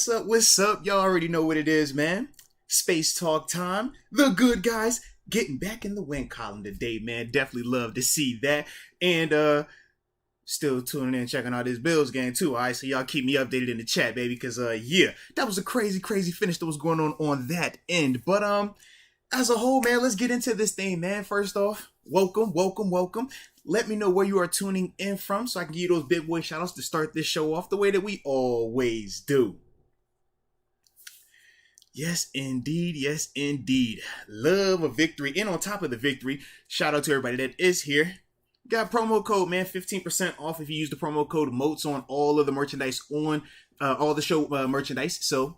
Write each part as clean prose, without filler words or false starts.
What's up? What's up? Y'all already know what it is, man. Space talk time. The good guys getting back in the win column today, man. Definitely love to see that. And still tuning in, checking out this Bills game too. All right, so y'all keep me updated in the chat, baby, because yeah, that was a crazy finish that was going on that end. But as a whole, man, let's get into this thing, man. First off, welcome. Let me know where you are tuning in from so I can give you those big boy shout outs to start this show off the way that we always do. Yes, indeed. Yes, indeed. Love a victory. And on top of the victory, shout out to everybody that is here. Got promo code, man, 15% off if you use the promo code Moats on all of the merchandise on all the show merchandise. So,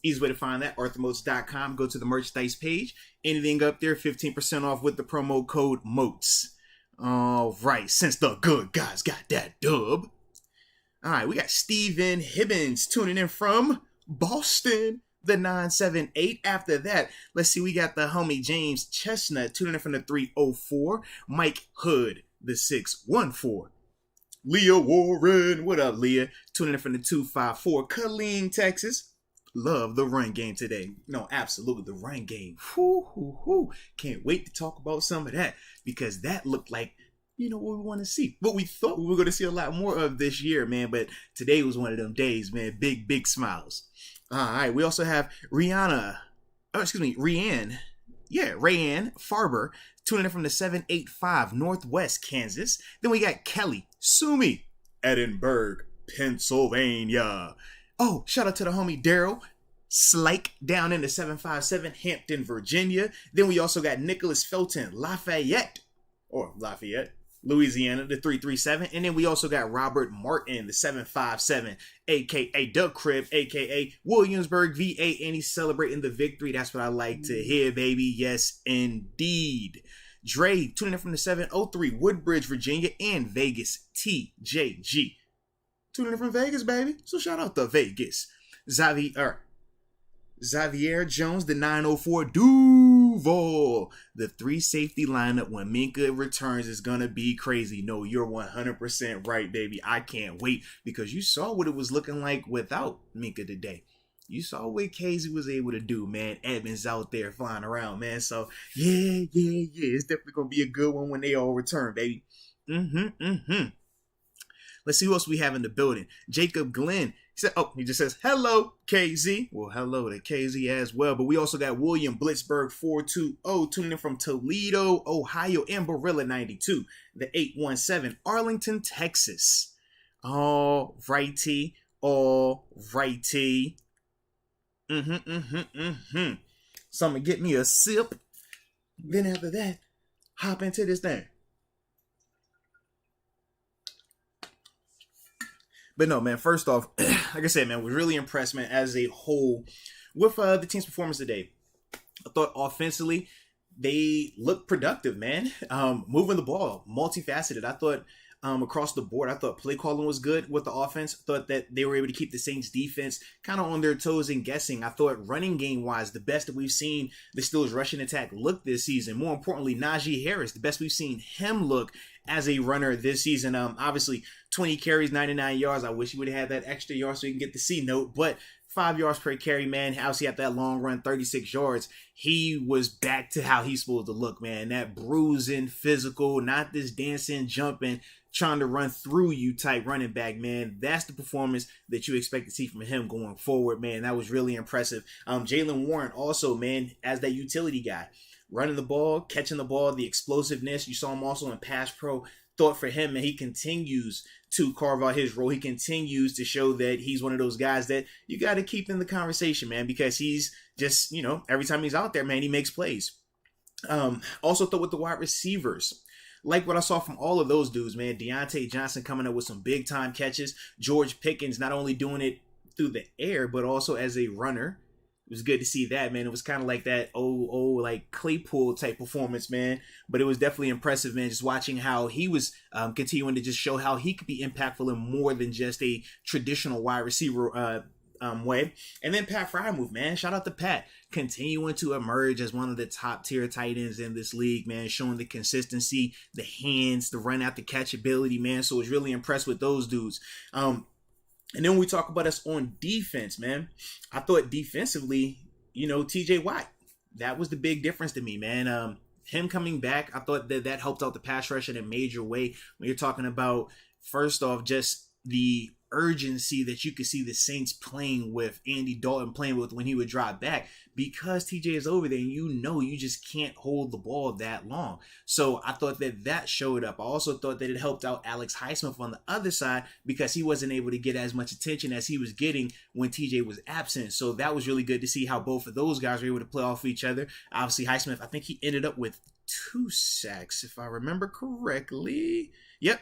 easy way to find that, arthurmoats.com. Go to the merchandise page. Anything up there, 15% off with the promo code Moats. All right, since the good guys got that dub. All right, we got Steven Hibbins tuning in from Boston, the 978. After that, let's see, we got the homie James Chestnut tuning in from the 304. Mike Hood, the 614. Leah Warren, what up, Leah? Tuning in from the 254. Colleen, Texas. Love the run game today. No, absolutely, the run game. Can't wait to talk about some of that because that looked like, what we want to see. What we thought we were going to see a lot more of this year, man. But today was one of them days, man. Big smiles. All right, we also have Rihanna. Rayanne. Yeah, Rayanne Farber tuning in from the 785 Northwest Kansas. Then we got Kelly Sumi, Edinburgh, Pennsylvania. Oh, shout out to the homie Daryl Slike down in the 757 Hampton, Virginia. Then we also got Nicholas Felton, Lafayette, Louisiana, the 337. And then we also got Robert Martin, the 757, a.k.a. Doug Crib, a.k.a. Williamsburg, VA, and he's celebrating the victory. That's what I like to hear, baby. Yes, indeed. Dre, tuning in from the 703, Woodbridge, Virginia, and Vegas, TJG. Tuning in from Vegas, baby. So shout out to Vegas. Xavier Jones, the 904 Duval. The 3 safety lineup when Minka returns is going to be crazy. No, you're 100% right, baby. I can't wait because you saw what it was looking like without Minka today. You saw what Casey was able to do, man. Edmonds out there flying around, man. So, yeah. It's definitely going to be a good one when they all return, baby. Let's see who else we have in the building. Jacob Glenn. He just says, hello, KZ. Well, hello to KZ as well. But we also got William Blitzberg 420 tuning in from Toledo, Ohio, and Barilla 92, the 817, Arlington, Texas. All righty. So I'm going to get me a sip. Then after that, hop into this thing. But no, man, first off, like I said, man, was really impressed, man, as a whole with the team's performance today. I thought offensively, they looked productive, man. Moving the ball, multifaceted. I thought across the board, I thought play calling was good with the offense. I thought that they were able to keep the Saints defense kind of on their toes and guessing. I thought running game wise, the best that we've seen the Steelers rushing attack look this season. More importantly, Najee Harris, the best we've seen him look as a runner this season. Obviously 20 carries, 99 yards. I wish he would have had that extra yard so he can get the C note, but 5 yards per carry, man. Obviously at that long run, 36 yards, he was back to how he's supposed to look, man. That bruising, physical, not this dancing, jumping, trying to run through you type running back, man. That's the performance that you expect to see from him going forward, man. That was really impressive. Jaylen Warren also, man, as that utility guy, running the ball, catching the ball, the explosiveness. You saw him also in pass pro. Thought for him, and he continues to carve out his role. He continues to show that he's one of those guys that you got to keep in the conversation, man, because he's just, every time he's out there, man, he makes plays. Also thought with the wide receivers, like what I saw from all of those dudes, man. Deontay Johnson coming up with some big time catches. George Pickens not only doing it through the air, but also as a runner. It was good to see that, man. It was kind of like that like Claypool type performance, man. But it was definitely impressive, man, just watching how he was continuing to just show how he could be impactful in more than just a traditional wide receiver way. And then Pat Freiermuth, man. Shout out to Pat. Continuing to emerge as one of the top tier tight ends in this league, man. Showing the consistency, the hands, the run out, the catchability, man. So I was really impressed with those dudes. And then when we talk about us on defense, man, I thought defensively, TJ Watt, that was the big difference to me, man. Him coming back, I thought that helped out the pass rush in a major way. When you're talking about, first off, just the urgency that you could see the Saints playing with, Andy Dalton playing with when he would drop back, because TJ is over there and you just can't hold the ball that long. So I thought that showed up. I also thought that it helped out Alex Highsmith on the other side because he wasn't able to get as much attention as he was getting when TJ was absent. So that was really good to see how both of those guys were able to play off each other. Obviously Highsmith, I think he ended up with 2 sacks if I remember correctly. Yep.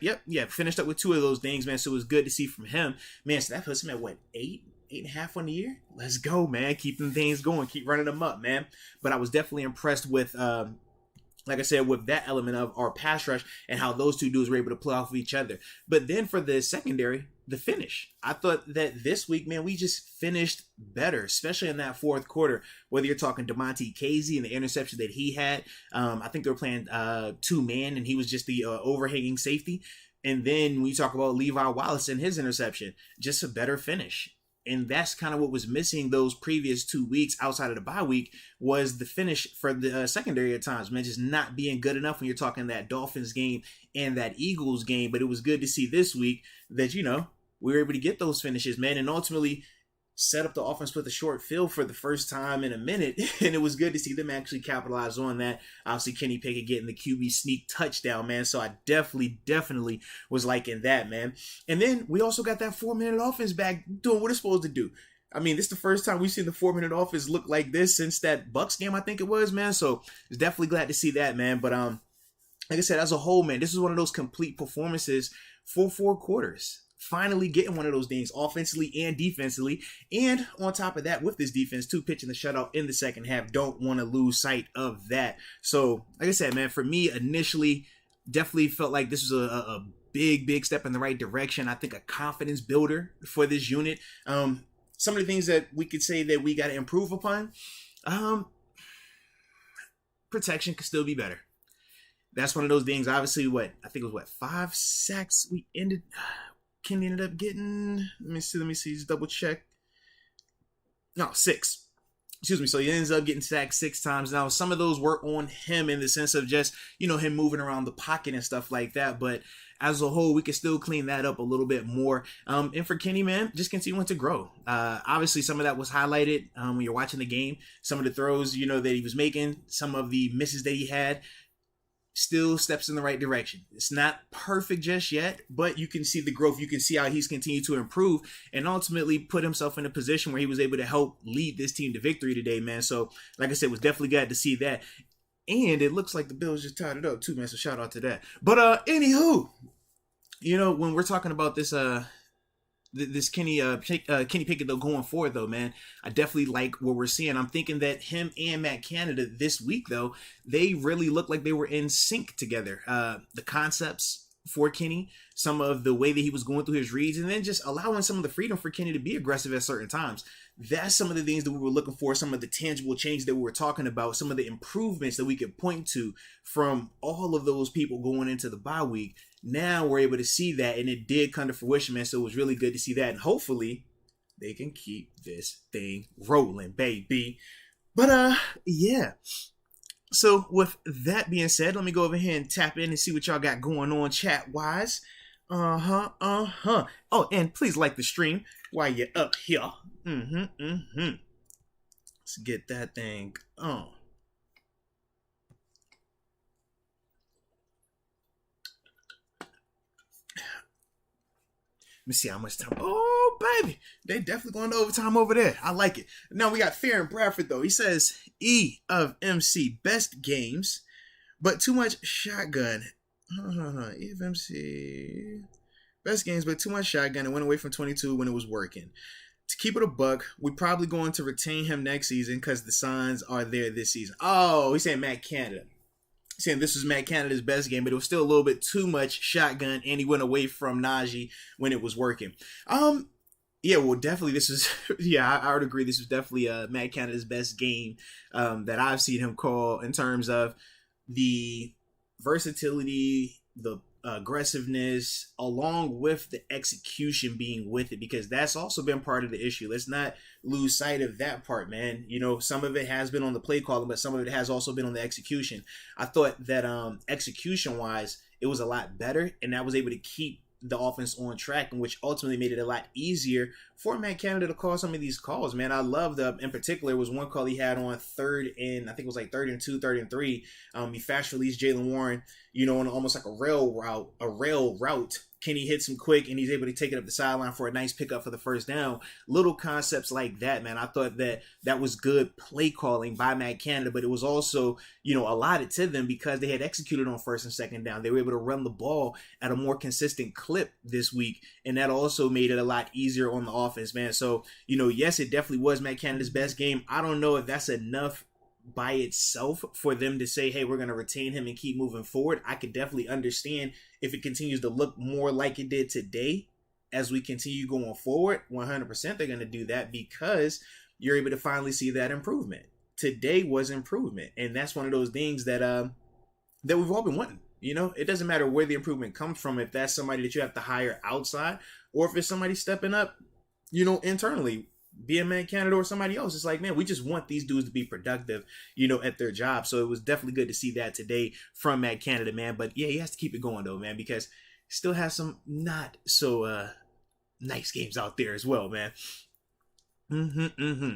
Finished up with 2 of those things, man. So it was good to see from him, man. So that puts him at what, 8.5 on the year? Let's go, man. Keep them things going. Keep running them up, man. But I was definitely impressed with, like I said, with that element of our pass rush and how those 2 dudes were able to play off of each other. But then for the secondary, the finish. I thought that this week, man, we just finished better, especially in that fourth quarter. Whether you're talking DeMonte Casey and the interception that he had, I think they were playing 2-man, and he was just the overhanging safety. And then when you talk about Levi Wallace and his interception, just a better finish. And that's kind of what was missing those previous 2 weeks outside of the bye week, was the finish for the secondary at times, man, just not being good enough when you're talking that Dolphins game and that Eagles game. But it was good to see this week that, we were able to get those finishes, man, and ultimately set up the offense with a short field for the first time in a minute. And it was good to see them actually capitalize on that. Obviously, Kenny Pickett getting the QB sneak touchdown, man. So I definitely was liking that, man. And then we also got that 4-minute offense back doing what it's supposed to do. I mean, this is the first time we've seen the 4-minute offense look like this since that Bucs game, I think it was, man. So I was definitely glad to see that, man. But like I said, as a whole, man, this is one of those complete performances for 4 quarters. Finally getting one of those things offensively and defensively. And on top of that, with this defense too, pitching the shutout in the second half, don't want to lose sight of that. So, like I said, man, for me, initially, definitely felt like this was a big step in the right direction. I think a confidence builder for this unit. Some of the things that we could say that we got to improve upon. Protection could still be better. That's one of those things. Obviously, I think it was 5 sacks we ended. Kenny ended up getting, let me see, just double check. No, 6. Excuse me. So he ends up getting sacked 6 times. Now, some of those were on him in the sense of just, him moving around the pocket and stuff like that. But as a whole, we can still clean that up a little bit more. And for Kenny, man, just continuing to grow. Obviously, some of that was highlighted when you're watching the game. Some of the throws, that he was making, some of the misses that he had. Still steps in the right direction. It's not perfect just yet, but you can see the growth. You can see how he's continued to improve and ultimately put himself in a position where he was able to help lead this team to victory today, man. So, like I said, was definitely glad to see that. And it looks like the Bills just tied it up too, man. So shout out to that. But anywho, when we're talking about this this Kenny Pickett though going forward though, man, I definitely like what we're seeing. I'm thinking that him and Matt Canada this week though, they really look like they were in sync together. The concepts for Kenny, some of the way that he was going through his reads, and then just allowing some of the freedom for Kenny to be aggressive at certain times. That's some of the things that we were looking for, some of the tangible changes that we were talking about, some of the improvements that we could point to from all of those people going into the bye week. Now we're able to see that, and it did come to fruition, man. So it was really good to see that, and hopefully they can keep this thing rolling, baby. But yeah. So with that being said, let me go over here and tap in and see what y'all got going on chat-wise. Oh, and please like the stream while you're up here. Let's get that thing on. Let me see how much time. Oh, baby. They definitely going to overtime over there. I like it. Now we got Farron Bradford, though. He says, E of MC, best games, but too much shotgun. E of MC, best games, but too much shotgun and went away from 22 when it was working. To keep it a buck, we're probably going to retain him next season because the signs are there this season. Oh, he's saying Matt Canada. Saying this was Matt Canada's best game, but it was still a little bit too much shotgun, and he went away from Najee when it was working. Yeah, well, definitely this is, yeah, I would agree. This was definitely Matt Canada's best game that I've seen him call in terms of the versatility, the aggressiveness, along with the execution being with it, because that's also been part of the issue. Let's not lose sight of that part, man. You know, some of it has been on the play calling, but some of it has also been on the execution. I thought that execution wise, it was a lot better, and that was able to keep the offense on track, and which ultimately made it a lot easier for Matt Canada to call some of these calls, man. I loved in particular was one call he had on third and I think it was like 3rd and 2, 3rd and 3. He fast released Jaylen Warren, you know, on almost like a rail route. Kenny hits him quick, and he's able to take it up the sideline for a nice pickup for the first down. Little concepts like that, man. I thought that was good play calling by Matt Canada, but it was also, you know, allotted to them because they had executed on 1st and 2nd down. They were able to run the ball at a more consistent clip this week, and that also made it a lot easier on the offense, man. So, you know, yes, it definitely was Matt Canada's best game. I don't know if that's enough by itself for them to say, hey, we're going to retain him and keep moving forward. I could definitely understand if it continues to look more like it did today as we continue going forward. 100% they're going to do that because you're able to finally see that improvement. Today was improvement, and that's one of those things that that we've all been wanting. You know, it doesn't matter where the improvement comes from, if that's somebody that you have to hire outside or if it's somebody stepping up, you know, internally, be a Matt Canada or somebody else. It's like, man, we just want these dudes to be productive, you know, at their job. So it was definitely good to see that today from Matt Canada, man. But yeah, he has to keep it going though, man, because he still has some not so nice games out there as well, man.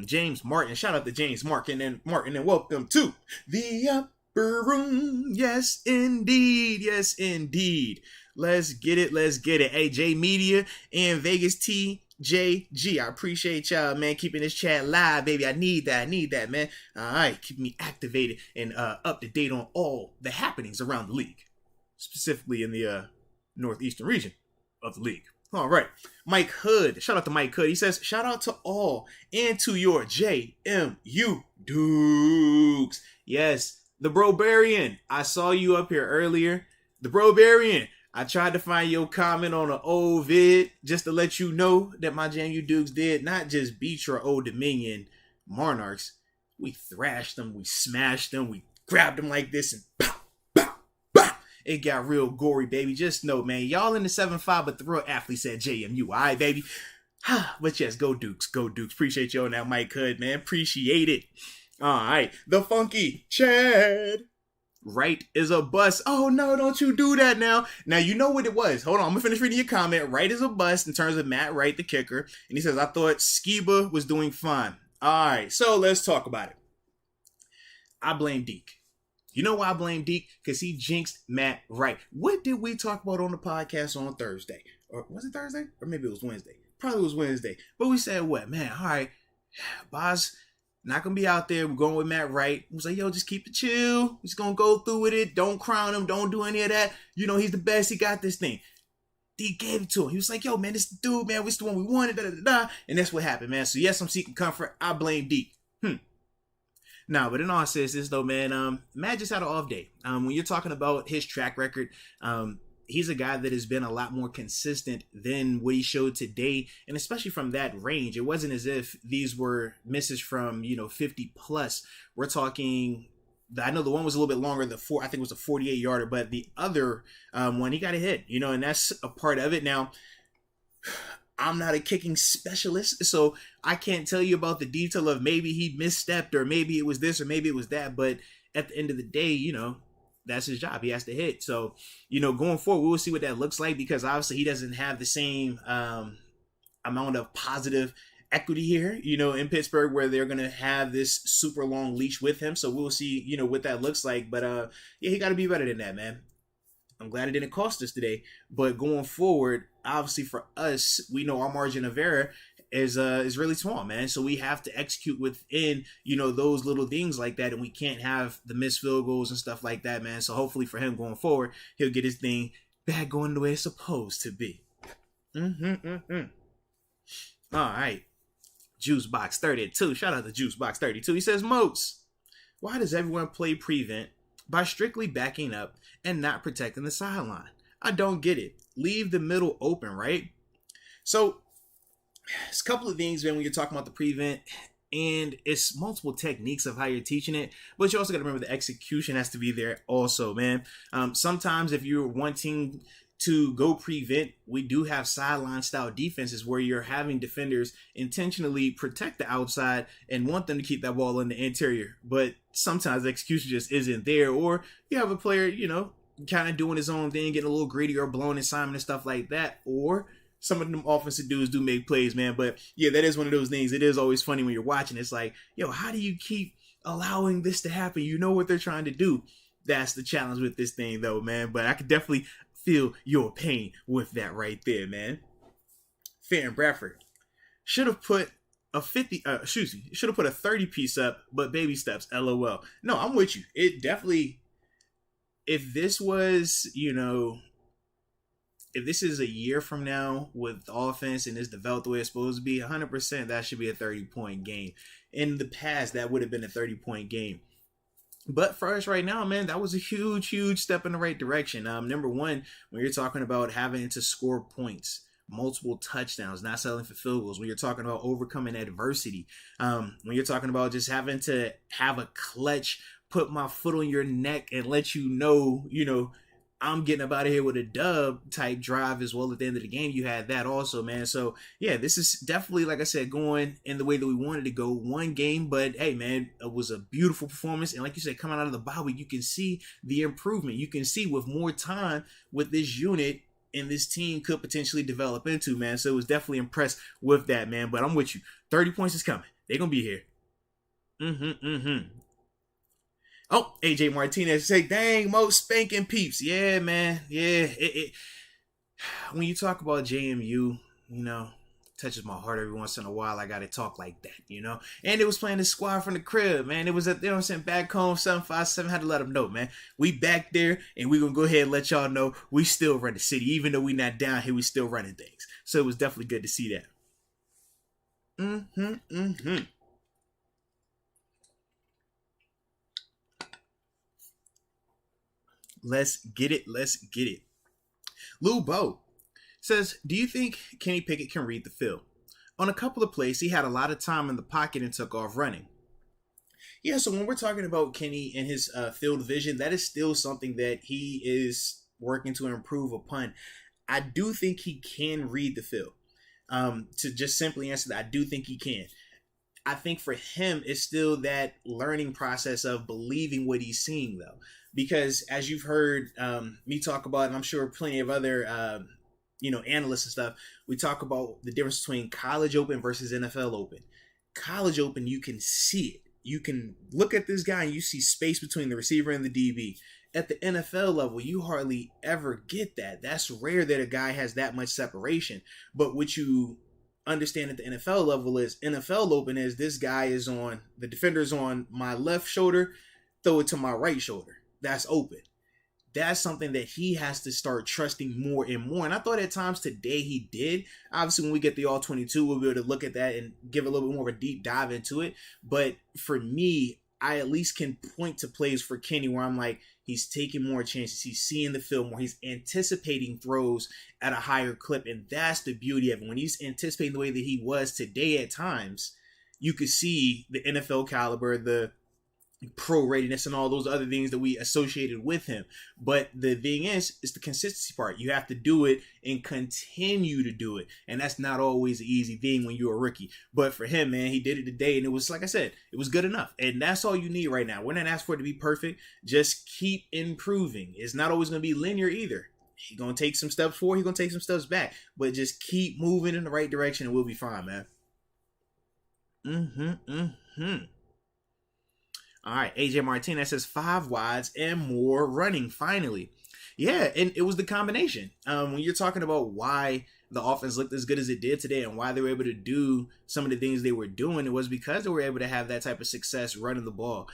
James Martin, shout out to James Martin and welcome to the Upper Room. Yes, indeed. Yes, indeed. Let's get it. Hey, J Media and Vegas TJG, I appreciate y'all, man, keeping this chat live, baby. I need that, man. All right, keep me activated and up to date on all the happenings around the league, specifically in the northeastern region of the league. All right, Mike Hood, shout out to Mike Hood. He says, shout out to all and to your JMU Dukes. Yes, the Brobarian. I saw you up here earlier. The Brobarian. I tried to find your comment on an old vid just to let you know that my JMU Dukes did not just beat your Old Dominion Monarchs. We thrashed them, we smashed them, we grabbed them like this and pow, pow, pow. It got real gory, baby. Just know, man, y'all in the 7-5, but the real athlete said JMU. All right, baby. But yes, go Dukes, go Dukes. Appreciate you on that, Mike Hood, man. Appreciate it. All right, the funky Chad. Right is a bust. Oh no, don't you do that now. Now you know what it was. Hold on, I'm gonna finish reading your comment. Right is a bust in terms of Matt Wright, the kicker. And he says, I thought Skiba was doing fine. Alright, so let's talk about it. I blame Deke. You know why I blame Deke? Because he jinxed Matt Wright. What did we talk about on the podcast on Thursday? Or was it Thursday? Or maybe it was Wednesday. Probably was Wednesday. But we said what? Man, alright, boss. Not gonna be out there. We're going with Matt Wright. He was like, yo, just keep it chill. We're just gonna go through with it. Don't crown him. Don't do any of that. You know, he's the best. He got this thing. D gave it to him. He was like, yo, man, this dude, man, this the one we wanted. Da, da, da, da. And that's what happened, man. So yes, I'm seeking comfort. I blame D. Nah, but in all seriousness though, man, Matt just had an off day. When you're talking about his track record, he's a guy that has been a lot more consistent than what he showed today. And especially from that range, it wasn't as if these were misses from, 50 plus. We're talking, I know the one was a little bit longer, I think it was a 48 yarder, but the other one, he got a hit, and that's a part of it. Now, I'm not a kicking specialist, so I can't tell you about the detail of maybe he misstepped or maybe it was this or maybe it was that. But at the end of the day, that's his job. He has to hit. So, going forward, we'll see what that looks like because obviously he doesn't have the same amount of positive equity here, in Pittsburgh where they're going to have this super long leash with him. So we'll see, what that looks like. But yeah, he got to be better than that, man. I'm glad it didn't cost us today. But going forward, obviously for us, we know our margin of error is really small, man. So we have to execute within, those little things like that. And we can't have the missed field goals and stuff like that, man. So hopefully for him going forward, he'll get his thing back going the way it's supposed to be. All right. Juicebox 32. Shout out to Juicebox 32. He says, Moats, why does everyone play prevent by strictly backing up and not protecting the sideline? I don't get it. Leave the middle open, right? So, it's a couple of things, man, when you're talking about the prevent. And it's multiple techniques of how you're teaching it, but you also got to remember the execution has to be there also, man. Sometimes if you're wanting to go prevent, we do have sideline style defenses where you're having defenders intentionally protect the outside and want them to keep that ball in the interior. But sometimes the execution just isn't there, or you have a player, kind of doing his own thing, getting a little greedy or blowing assignment and stuff like that, or some of them offensive dudes do make plays, man. But yeah, that is one of those things. It is always funny when you're watching. It's like, how do you keep allowing this to happen? You know what they're trying to do. That's the challenge with this thing, though, man. But I could definitely feel your pain with that right there, man. Fair and Bradford should have put a 30 piece up, but baby steps, LOL. No, I'm with you. It definitely, if this was, if this is a year from now with the offense and it's developed the way it's supposed to be, 100% that should be a 30-point game. In the past, that would have been a 30-point game. But for us right now, man, that was a huge, huge step in the right direction. Number one, when you're talking about having to score points, multiple touchdowns, not settling for field goals, when you're talking about overcoming adversity, when you're talking about just having to have a clutch, put my foot on your neck and let you know, I'm getting up out of here with a dub type drive as well. At the end of the game, you had that also, man. So yeah, this is definitely, like I said, going in the way that we wanted to go. One game, but hey, man, it was a beautiful performance. And like you said, coming out of the bye week, you can see the improvement. You can see with more time with this unit and this team could potentially develop into, man. So it was definitely impressed with that, man. But I'm with you. 30 points is coming. They're going to be here. Oh, AJ Martinez say, dang, Moats spanking peeps. Yeah, man. Yeah. When you talk about JMU, touches my heart every once in a while. I got to talk like that, And it was playing the squad from the crib, man. It was at, back home, 757. Had to let them know, man. We back there, and we're going to go ahead and let y'all know we still run the city. Even though we not down here, we still running things. So it was definitely good to see that. Let's get it. Lou Bo says, do you think Kenny Pickett can read the field? On a couple of plays, he had a lot of time in the pocket and took off running. Yeah, so when we're talking about Kenny and his field vision, that is still something that he is working to improve upon. I do think he can read the field. To just simply answer that, I do think he can. I think for him, it's still that learning process of believing what he's seeing, though. Because as you've heard me talk about, and I'm sure plenty of other, analysts and stuff, we talk about the difference between college open versus NFL open. College open, you can see it. You can look at this guy and you see space between the receiver and the DB. At the NFL level, you hardly ever get that. That's rare that a guy has that much separation. But what you understand at the NFL level is NFL open is this guy is on, the defender's on my left shoulder, throw it to my right shoulder. That's open. That's something that he has to start trusting more and more. And I thought at times today he did. Obviously, when we get the All 22, we'll be able to look at that and give a little bit more of a deep dive into it. But for me, I at least can point to plays for Kenny where I'm like, he's taking more chances. He's seeing the film more. He's anticipating throws at a higher clip. And that's the beauty of it. When he's anticipating the way that he was today at times, you could see the NFL caliber, the pro readiness and all those other things that we associated with him. But the thing is the consistency part. You have to do it and continue to do it. And that's not always an easy thing when you're a rookie. But for him, man, he did it today. And it was, like I said, it was good enough. And that's all you need right now. We're not asking for it to be perfect. Just keep improving. It's not always going to be linear either. He's going to take some steps forward. He's going to take some steps back. But just keep moving in the right direction and we'll be fine, man. All right, AJ Martinez says 5 wides and more running, finally. Yeah, and it was the combination. When you're talking about why the offense looked as good as it did today and why they were able to do some of the things they were doing, it was because they were able to have that type of success running the ball.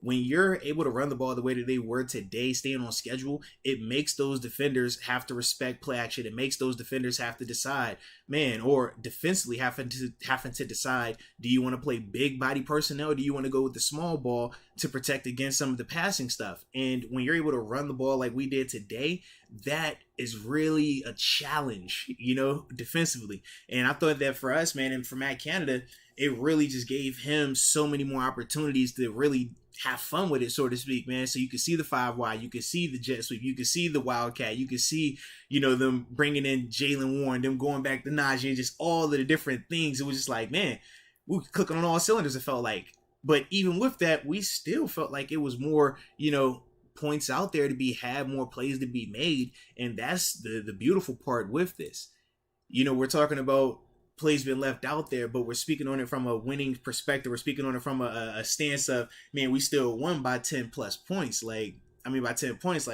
when you're able to run the ball the way that they were today, staying on schedule, it makes those defenders have to respect play action. It makes those defenders have to decide, man, or defensively having to decide, do you want to play big body personnel, or do you want to go with the small ball to protect against some of the passing stuff? And when you're able to run the ball like we did today, that is really a challenge, defensively. And I thought that for us, man, and for Matt Canada, it really just gave him so many more opportunities to really have fun with it, so to speak, man. So you can see the 5 wide, you can see the jet sweep, you can see the wildcat, you can see, them bringing in Jalen Warren, them going back to Najee, and just all of the different things. It was just like, man, we were clicking on all cylinders, it felt like. But even with that, we still felt like it was more, points out there to be had, more plays to be made. And that's the beautiful part with this. We're talking about plays been left out there, but we're speaking on it from a winning perspective. We're speaking on it from a stance of, man, we still won by 10 plus points. By 10 points,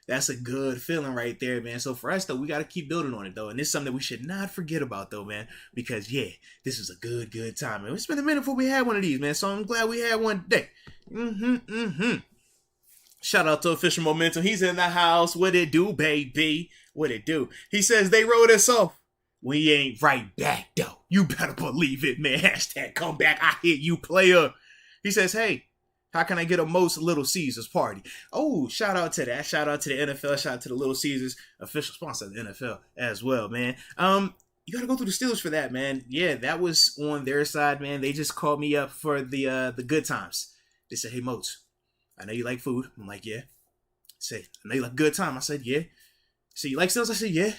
that's a good feeling right there, man. So for us, though, we got to keep building on it, though. And this is something that we should not forget about, though, man, because, this is a good time, man. It's been a minute before we had one of these, man. So I'm glad we had one today. Shout out to Official Momentum. He's in the house. What it do, baby? What it do? He says they wrote us off. We ain't right back, though. You better believe it, man. Hashtag comeback. I hear you, player. He says, hey, how can I get a Moats Little Caesars party? Oh, shout out to that. Shout out to the NFL. Shout out to the Little Caesars, official sponsor of the NFL as well, man. You got to go through the Steelers for that, man. Yeah, that was on their side, man. They just called me up for the good times. They said, hey, Moats, I know you like food. I'm like, yeah. Say, I know you like good time. I said, yeah. So you like Steelers? I said, yeah.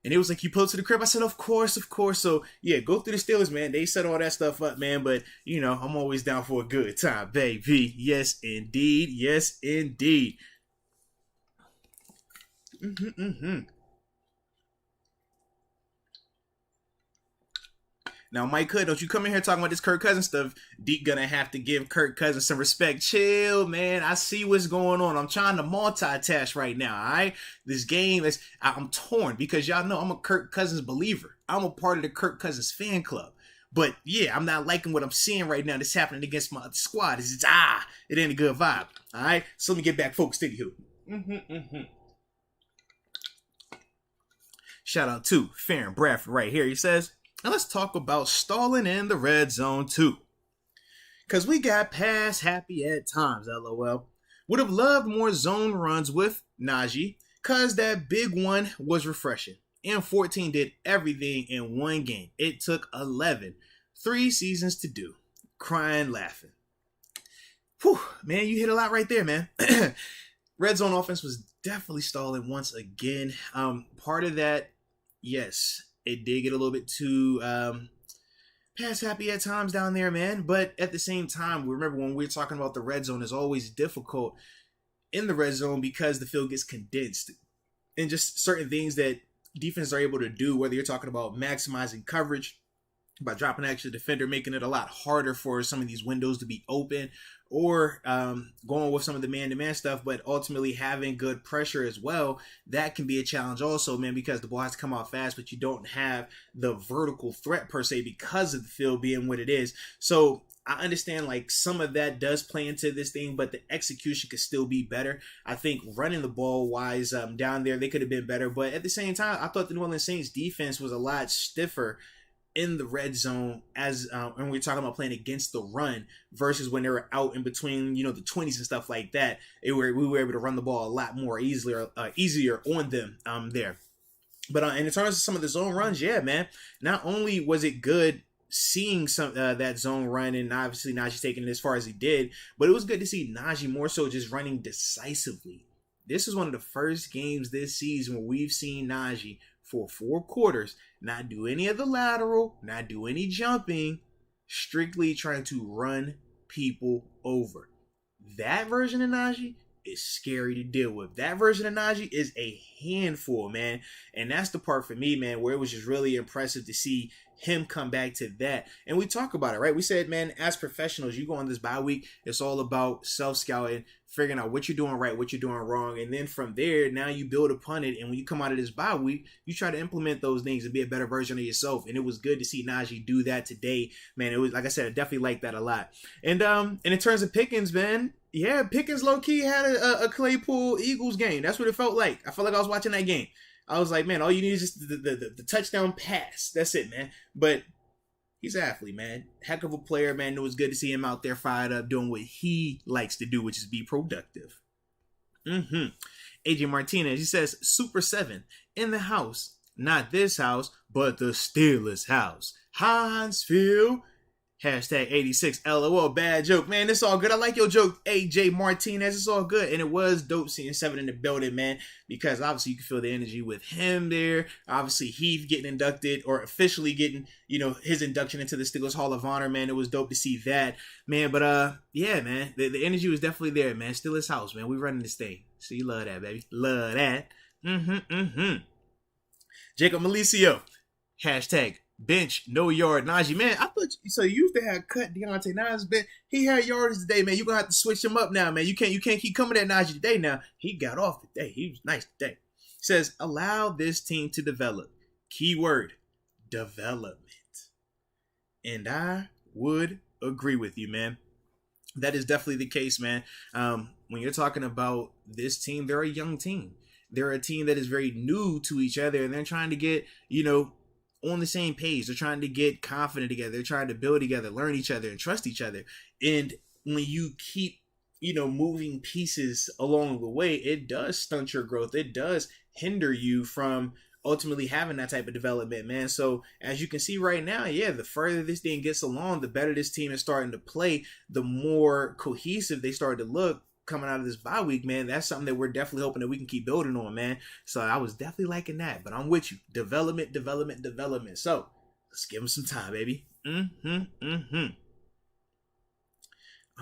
And it was like, you pulled to the crib. I said, of course. So, yeah, go through the Steelers, man. They set all that stuff up, man. But, I'm always down for a good time, baby. Yes, indeed. Yes, indeed. Now, Mike Hood, don't you come in here talking about this Kirk Cousins stuff. Deep gonna have to give Kirk Cousins some respect. Chill, man. I see what's going on. I'm trying to multitask right now, all right? This game, I'm torn because y'all know I'm a Kirk Cousins believer. I'm a part of the Kirk Cousins fan club. But, yeah, I'm not liking what I'm seeing right now that's happening against my squad. It ain't a good vibe, all right? So let me get back focused to you. Shout out to Farron Bradford right here. He says, now let's talk about stalling in the red zone too. Cause we got pass happy at times, LOL. Would have loved more zone runs with Najee, cause that big one was refreshing. And 14 did everything in one game. It took 11. 3 seasons to do. Crying, laughing. Whew, man, you hit a lot right there, man. Red zone offense was definitely stalling once again. Part of that, yes, it did get a little bit too pass happy at times down there, man. But at the same time, remember when we're talking about the red zone, is always difficult in the red zone because the field gets condensed. And just certain things that defenses are able to do, whether you're talking about maximizing coverage by dropping actually the defender, making it a lot harder for some of these windows to be open, or going with some of the man-to-man stuff, but ultimately having good pressure as well. That can be a challenge also, man, because the ball has to come out fast, but you don't have the vertical threat per se because of the field being what it is. So I understand like some of that does play into this thing, but the execution could still be better. I think running the ball wise down there, they could have been better. But at the same time, I thought the New Orleans Saints defense was a lot stiffer in the red zone as when we're talking about playing against the run versus when they were out in between, the 20s and stuff like that. We were able to run the ball a lot more easier on them there. But in terms of some of the zone runs, yeah, man, not only was it good seeing some that zone run, and obviously Najee taking it as far as he did, but it was good to see Najee more so just running decisively. This is one of the first games this season where we've seen Najee for 4 quarters not do any of the lateral, not do any jumping, strictly trying to run people over. That version of Najee is scary to deal with. That version of Najee is a handful, man. And that's the part for me, man, where it was just really impressive to see him come back to that. And we talk about it, right? We said, man, as professionals, you go on this bye week, it's all about self-scouting, figuring out what you're doing right, what you're doing wrong. And then from there, now you build upon it. And when you come out of this bye week, you try to implement those things and be a better version of yourself. And it was good to see Najee do that today, man. It was, like I said, I definitely like that a lot. And in terms of Pickens, man, yeah, Pickens low-key had a Claypool Eagles game. That's what it felt like. I felt like I was watching that game. I was like, man, all you need is just the touchdown pass. That's it, man. But he's an athlete, man. Heck of a player, man. It was good to see him out there fired up doing what he likes to do, which is be productive. AJ Martinez, he says, Super 7 in the house. Not this house, but the Steelers house. Hinesville. Hashtag 86 LOL. Bad joke, man. It's all good. I like your joke, AJ Martinez. It's all good. And it was dope seeing 7 in the building, man, because obviously you can feel the energy with him there. Obviously Heath getting inducted, or officially getting, his induction into the Steelers Hall of Honor, man. It was dope to see that, man. But yeah, man, the energy was definitely there, man. Steelers house, man. We running this thing. So you love that, baby. Love that. Jacob Malicio. Hashtag bench, no yard, Najee. Man, I thought so. You used to have cut Deontay. Now it's been, he had yardage today, man. You're gonna have to switch him up now, man. You can't keep coming at Najee today. Now he got off today. He was nice today. Says allow this team to develop. Keyword development. And I would agree with you, man. That is definitely the case, man. When you're talking about this team, they're a young team. They're a team that is very new to each other, and they're trying to get, on the same page. They're trying to get confident together. They're trying to build together, learn each other, and trust each other. And when you keep, moving pieces along the way, it does stunt your growth. It does hinder you from ultimately having that type of development, man. So as you can see right now, yeah, the further this thing gets along, the better this team is starting to play, the more cohesive they start to look coming out of this bye week, man. That's something that we're definitely hoping that we can keep building on, man. So I was definitely liking that, but I'm with you. Development. So let's give them some time, baby.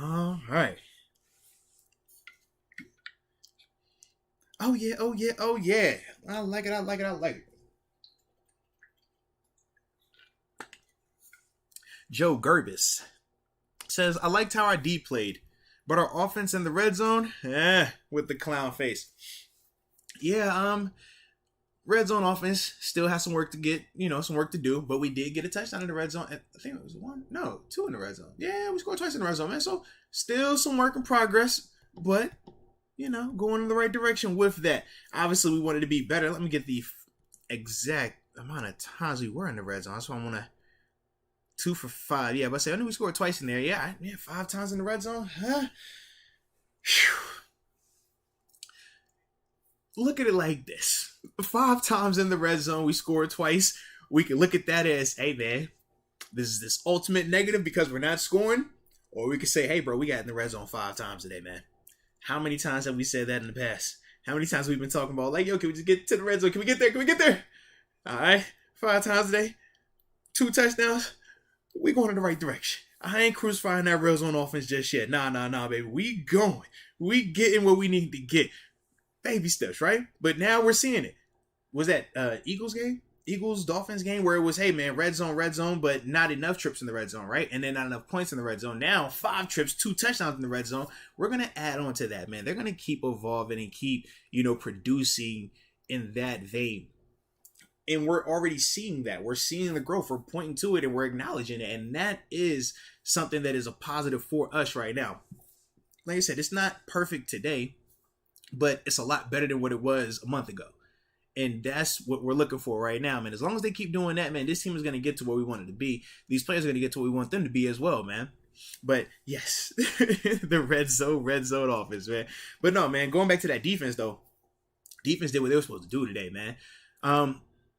All right. Oh yeah. I like it. Joe Gerbis says, I liked how our D played, but our offense in the red zone, with the clown face. Yeah, red zone offense still has some work to get, some work to do, but we did get a touchdown in the red zone. I think it was 2 in the red zone. Yeah, we scored twice in the red zone, man. So still some work in progress, but, going in the right direction with that. Obviously, we wanted to be better. Let me get the exact amount of times we were in the red zone. That's why I want to 2 for 5. Yeah, but I say I knew we scored twice in there. Yeah, 5 times in the red zone. Huh? Look at it like this: 5 times in the red zone, we scored twice. We can look at that as, hey man, this is this ultimate negative because we're not scoring, or we could say, hey bro, we got in the red zone 5 times today, man. How many times have we said that in the past? How many times have we been talking about, like, yo, can we just get to the red zone? Can we get there? All right, 5 times today, 2 touchdowns. We going in the right direction. I ain't crucifying that red zone offense just yet. Nah, baby. We going. We getting what we need to get. Baby steps, right? But now we're seeing it. Was that Eagles game? Eagles-Dolphins game where it was, hey, man, red zone, but not enough trips in the red zone, right? And then not enough points in the red zone. Now, 5 trips, 2 touchdowns in the red zone. We're going to add on to that, man. They're going to keep evolving and keep, producing in that vein. And we're already seeing that. We're seeing the growth. We're pointing to it and we're acknowledging it. And that is something that is a positive for us right now. Like I said, it's not perfect today, but it's a lot better than what it was a month ago. And that's what we're looking for right now, man. As long as they keep doing that, man, this team is going to get to where we want it to be. These players are going to get to where we want them to be as well, man. But yes, the red zone offense, man. But no, man, going back to that defense, though. Defense did what they were supposed to do today, man.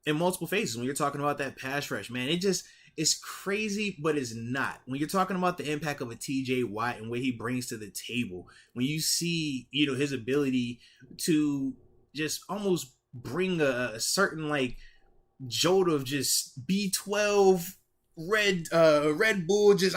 In multiple phases, when you're talking about that pass rush, man, it's crazy, but it's not. When you're talking about the impact of a TJ Watt and what he brings to the table, when you see, his ability to just almost bring a certain like jolt of just B12 Red Bull, just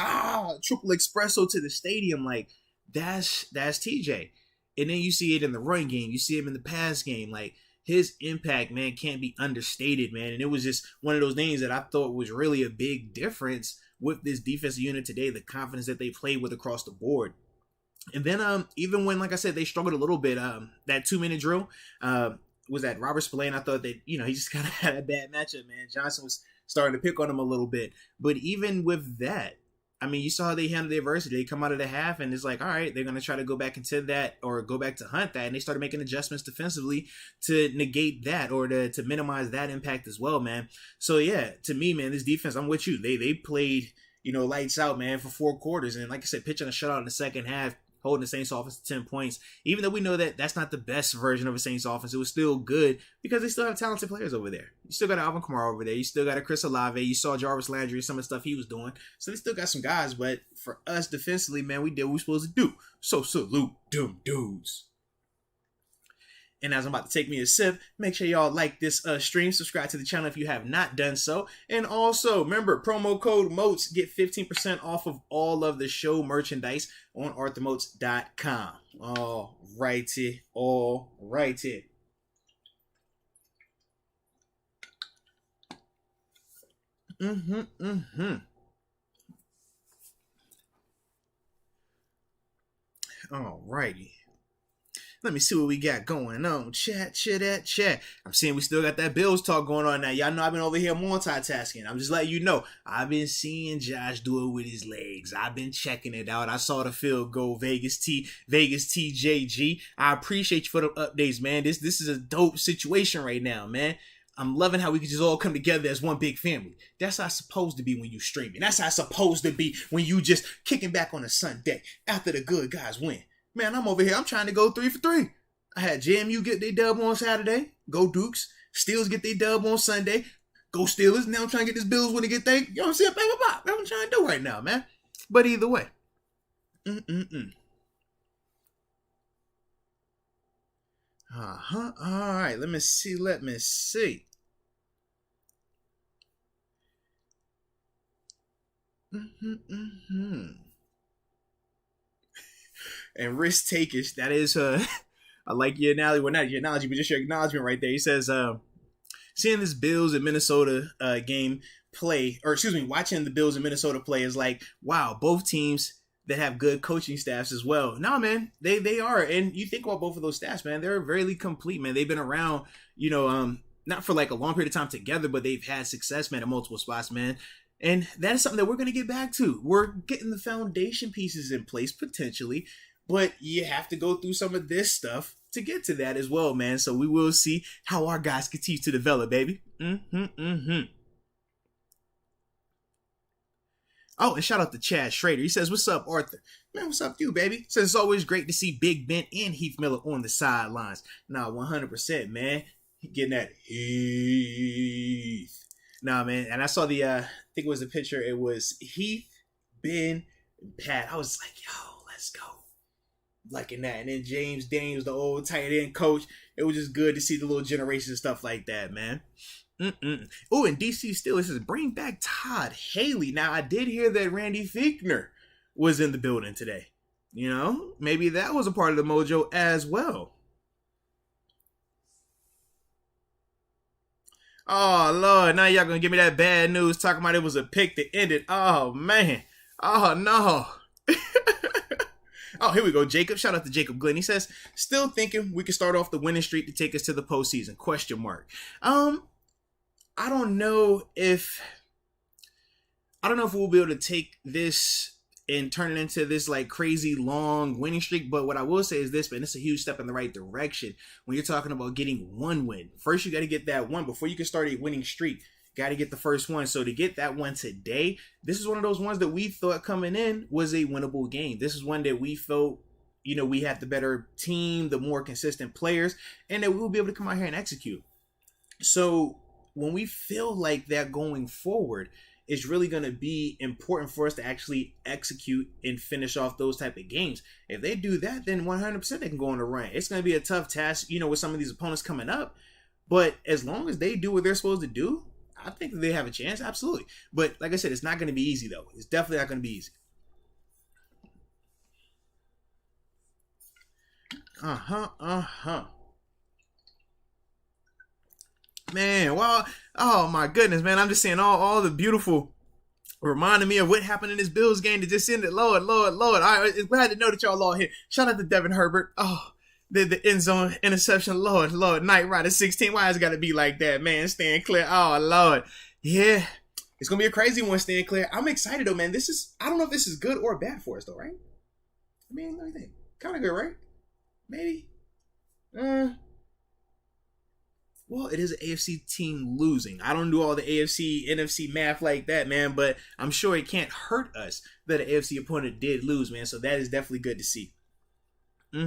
triple espresso to the stadium, like that's TJ. And then you see it in the run game, you see him in the pass game, like his impact, man, can't be understated, man. And it was just one of those things that I thought was really a big difference with this defensive unit today, the confidence that they played with across the board. And then even when, like I said, they struggled a little bit, that 2-minute drill was that Robert Spillane. I thought that, he just kind of had a bad matchup, man. Johnson was starting to pick on him a little bit. But even with that, I mean, you saw how they handled the adversity. They come out of the half, and it's like, all right, they're going to try to go back into that or go back to hunt that. And they started making adjustments defensively to negate that or to minimize that impact as well, man. So, yeah, to me, man, this defense, I'm with you. They played, lights out, man, for 4 quarters. And like I said, pitching a shutout in the second half, holding the Saints offense to 10 points. Even though we know that that's not the best version of a Saints offense, it was still good because they still have talented players over there. You still got Alvin Kamara over there. You still got a Chris Olave. You saw Jarvis Landry, some of the stuff he was doing. So they still got some guys. But for us defensively, man, we did what we were supposed to do. So salute them dudes. And as I'm about to take me a sip, make sure y'all like this stream, subscribe to the channel if you have not done so. And also, remember, promo code Moats, get 15% off of all of the show merchandise on arthurmoats.com. All righty. Oh, righty. Let me see what we got going on. Chat. I'm seeing we still got that Bills talk going on now. Y'all know I've been over here multitasking. I'm just letting you know. I've been seeing Josh do it with his legs. I've been checking it out. I saw the field goal. Vegas TJG. I appreciate you for the updates, man. This is a dope situation right now, man. I'm loving how we can just all come together as one big family. That's how it's supposed to be when you streaming. That's how it's supposed to be when you just kicking back on a Sunday after the good guys win. Man, I'm over here. I'm trying to go 3 for 3. I had JMU get their dub on Saturday. Go Dukes. Steelers get their dub on Sunday. Go Steelers. Now I'm trying to get this Bills when they get they. You know what I'm saying? Blah, blah, blah. That's what I'm trying to do right now, man. But either way. All right. Let me see. And risk takers, that is I like your analogy. Well, not your analogy, but just your acknowledgement right there. He says seeing this Bills and Minnesota game play, or excuse me, watching the Bills and Minnesota play is like, wow, both teams that have good coaching staffs as well. No, man, they are. And you think about both of those staffs, man, they're very complete, man. They've been around, not for like a long period of time together, but they've had success, man, at multiple spots, man. And that is something that we're going to get back to. We're getting the foundation pieces in place potentially, but you have to go through some of this stuff to get to that as well, man. So we will see how our guys continue to develop, baby. Oh, and shout out to Chad Schrader. He says, what's up, Arthur? Man, what's up to you, baby? Says, it's always great to see Big Ben and Heath Miller on the sidelines. Nah, 100%, man. Getting that Heath. Nah, man. And I saw the, I think it was the picture. It was Heath, Ben, and Pat. I was like, yo, let's go. Liking that. And then James Daniels, the old tight end coach. It was just good to see the little generation and stuff like that, man. Oh, and DC Steelers says, bring back Todd Haley. Now, I did hear that Randy Fichtner was in the building today. Maybe that was a part of the mojo as well. Oh, Lord, now y'all gonna give me that bad news talking about it was a pick that ended. Oh, man. Oh, no. Oh, here we go, Jacob. Shout out to Jacob Glenn. He says, still thinking we can start off the winning streak to take us to the postseason? ? I don't know if we'll be able to take this and turn it into this like crazy long winning streak. But what I will say is this, man, it's a huge step in the right direction when you're talking about getting one win. First, you got to get that one before you can start a winning streak. Got to get the first one. So to get that one today, this is one of those ones that we thought coming in was a winnable game. This is one that we felt, we had the better team, the more consistent players, and that we'll be able to come out here and execute. So when we feel like that going forward, it's really going to be important for us to actually execute and finish off those type of games. If they do that, then 100% they can go on a run. It's going to be a tough task, with some of these opponents coming up. But as long as they do what they're supposed to do, I think that they have a chance, absolutely. But like I said, it's not going to be easy, though. It's definitely not going to be easy. Man, well, oh my goodness, man. I'm just saying all the beautiful reminding me of what happened in this Bills game to just end it. Lord, Lord, Lord. I'm glad to know that y'all all here. Shout out to Devin Herbert. Oh, the end zone interception. Lord, Lord. Knight Rider 16. Why has it got to be like that, man? Stand clear. Oh, Lord. Yeah. It's going to be a crazy one, stand clear. I'm excited, though, man. I don't know if this is good or bad for us, though, right? I mean, let me think. Kind of good, right? Maybe. Well, it is an AFC team losing. I don't do all the AFC, NFC math like that, man, but I'm sure it can't hurt us that an AFC opponent did lose, man. So that is definitely good to see. All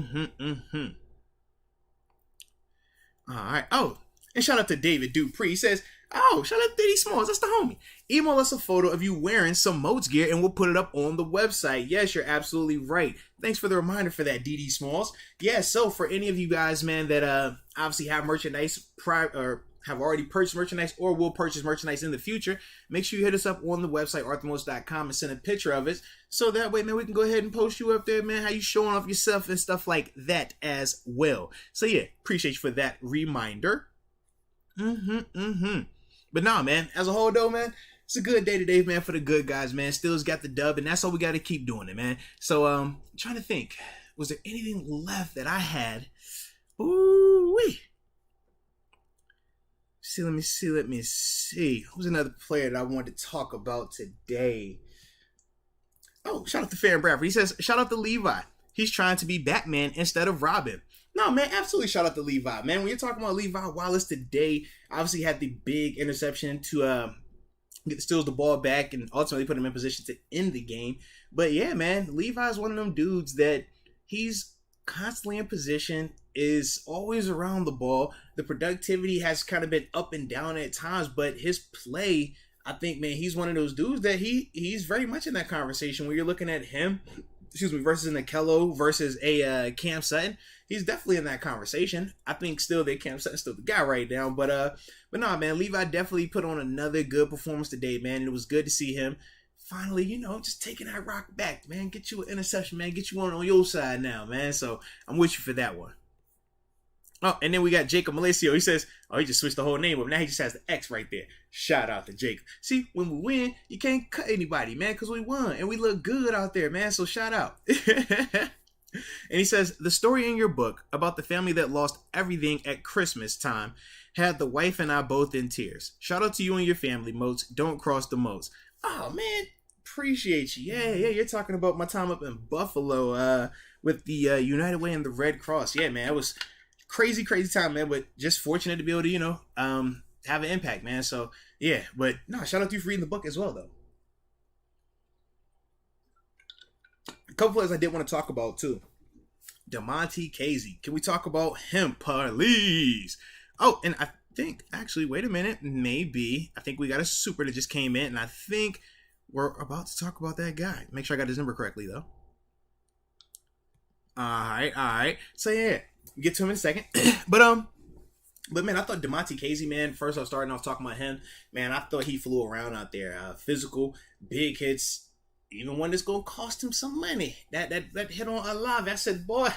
right. Oh, and shout out to David Dupree. He says, oh, shout out to Diddy Smalls. That's the homie. Email us a photo of you wearing some Moats gear and we'll put it up on the website. Yes, you're absolutely right. Thanks for the reminder for that, DD Smalls. Yeah, so for any of you guys, man, that obviously have merchandise or have already purchased merchandise or will purchase merchandise in the future, make sure you hit us up on the website, arthurmoats.com, and send a picture of it. So that way, man, we can go ahead and post you up there, man, how you showing off yourself and stuff like that as well. So yeah, appreciate you for that reminder. But nah, man, as a whole though, man, it's a good day today, man, for the good guys, man. Still's got the dub, and that's all we got to keep doing it, man. So, I'm trying to think, was there anything left that I had? Ooh-wee. Let me see. Who's another player that I wanted to talk about today? Oh, shout out to Farron Bradford. He says, shout out to Levi. He's trying to be Batman instead of Robin. No, man, absolutely shout out to Levi, man. When you're talking about Levi Wallace today, obviously had the big interception to get the Steelers the ball back and ultimately put him in position to end the game. But yeah, man, Levi's one of them dudes that he's constantly in position, is always around the ball. The productivity has kind of been up and down at times, but his play, I think, man, he's one of those dudes that he's very much in that conversation when you're looking at him, versus an Akello versus a Cam Sutton. He's definitely in that conversation. I think still that Cam Sutton's still the guy right now. But nah, man, Levi definitely put on another good performance today, man. It was good to see him finally, just taking that rock back, man. Get you an interception, man. Get you one on your side now, man. So I'm with you for that one. Oh, and then we got Jacob Malacio. He says, oh, he just switched the whole name up. Now he just has the X right there. Shout out to Jacob. See, when we win, you can't cut anybody, man, because we won. And we look good out there, man. So shout out. And he says, the story in your book about the family that lost everything at Christmas time had the wife and I both in tears. Shout out to you and your family, Moats. Don't cross the Moats. Oh, man. Appreciate you. Yeah. You're talking about my time up in Buffalo with the United Way and the Red Cross. Yeah, man. It was crazy time, man. But just fortunate to be able to, have an impact, man. So, yeah. But, no, shout out to you for reading the book as well, though. A couple players I did want to talk about, too. DeMonte Casey. Can we talk about him, please? Oh, and I think, actually, wait a minute. Maybe. I think we got a super that just came in, and I think we're about to talk about that guy. Make sure I got his number correctly, though. All right. So, yeah, get to him in a second. But man, I thought DeMonte Casey, man, first I was starting off talking about him. Man, I thought he flew around out there. Physical, big hits, even one that's going to cost him some money. That hit on Olave, I said, boy,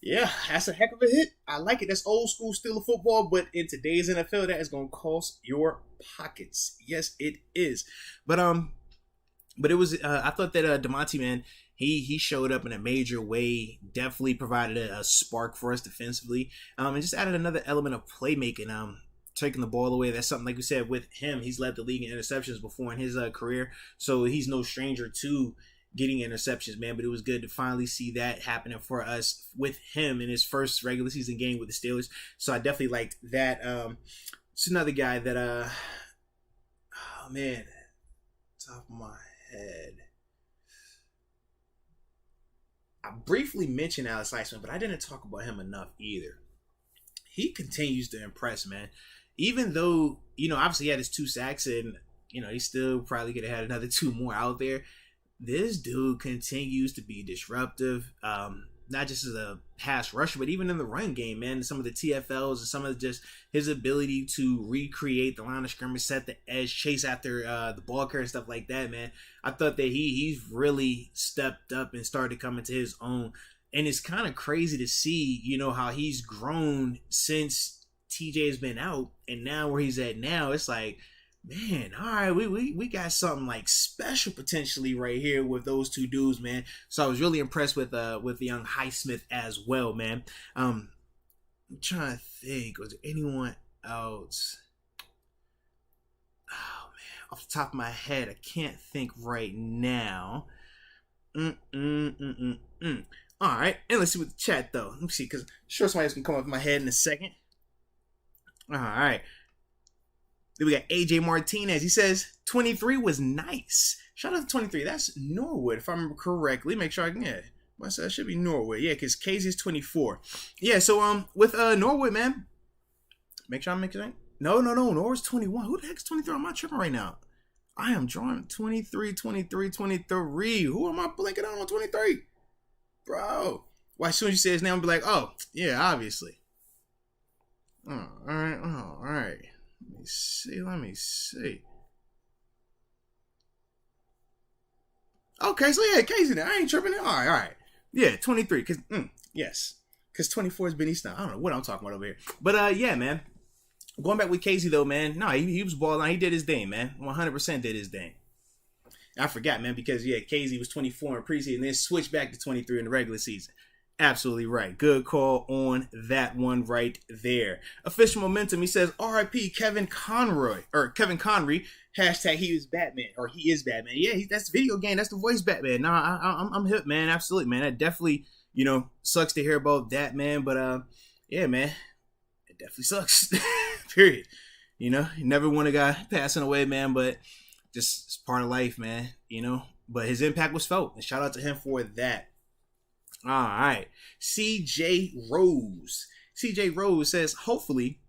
yeah, that's a heck of a hit. I like it. That's old school still of football, but in today's NFL, that is going to cost your pockets. Yes, it is. But it was, I thought that DeMonte, man, he showed up in a major way, definitely provided a spark for us defensively, and just added another element of playmaking, taking the ball away. That's something, like we said, with him, he's led the league in interceptions before in his career, so he's no stranger to getting interceptions, man. But it was good to finally see that happening for us with him in his first regular season game with the Steelers. So I definitely liked that. It's another guy that, oh man, top of my head. I briefly mentioned Alex Eisman, but I didn't talk about him enough either. He continues to impress, man. Even though, obviously he had his 2 sacks and, he still probably could have had another 2 more out there. This dude continues to be disruptive, not just as a pass rusher, but even in the run game, man. Some of the TFLs and some of just his ability to recreate the line of scrimmage, set the edge, chase after the ball carrier and stuff like that, man. I thought that he's really stepped up and started coming to his own. And it's kind of crazy to see, how he's grown since TJ has been out, and now where he's at now, it's like, man, all right, we got something like special potentially right here with those two dudes, man. So I was really impressed with the young Highsmith as well, man. I'm trying to think, was there anyone else? Oh man, off the top of my head, I can't think right now. All right, and let's see what the chat though. Let me see, because sure somebody else can come up in my head in a second. All right. Then we got AJ Martinez. He says 23 was nice. Shout out to 23. That's Norwood, if I remember correctly. Make sure I can get it. Myself should be Norwood. Yeah, because Casey's 24. Yeah, so with Norwood, man. Make sure I'm making it. No. Norwood's 21. Who the heck's 23? I'm not tripping right now. I am drawing 23. Who am I blinking on 23? Bro. Well, as soon as you say his name, I'll be like, oh, yeah, obviously. All right. Let me see. Okay, so yeah, Casey now. I ain't tripping. All right. Yeah, 23. Yes. Because 24 is Benny Snow. I don't know what I'm talking about over here. But, yeah, man. Going back with Casey, though, man. No, he was balling. He did his thing, man. 100% did his thing. I forgot, man, because, yeah, Casey was 24 in preseason and then switched back to 23 in the regular season. Absolutely right. Good call on that one right there. Official momentum. He says, R.I.P. Kevin Conroy. Or Kevin Conry. Hashtag he is Batman. Or he is Batman. Yeah, that's the video game. That's the voice Batman. Nah, I'm hip, man. Absolutely, man. That definitely, sucks to hear about that, man. But, yeah, man. It definitely sucks. Period. You never want a guy passing away, man. But just it's part of life, man. But his impact was felt. And shout out to him for that. All right. CJ Rose. CJ Rose says, hopefully,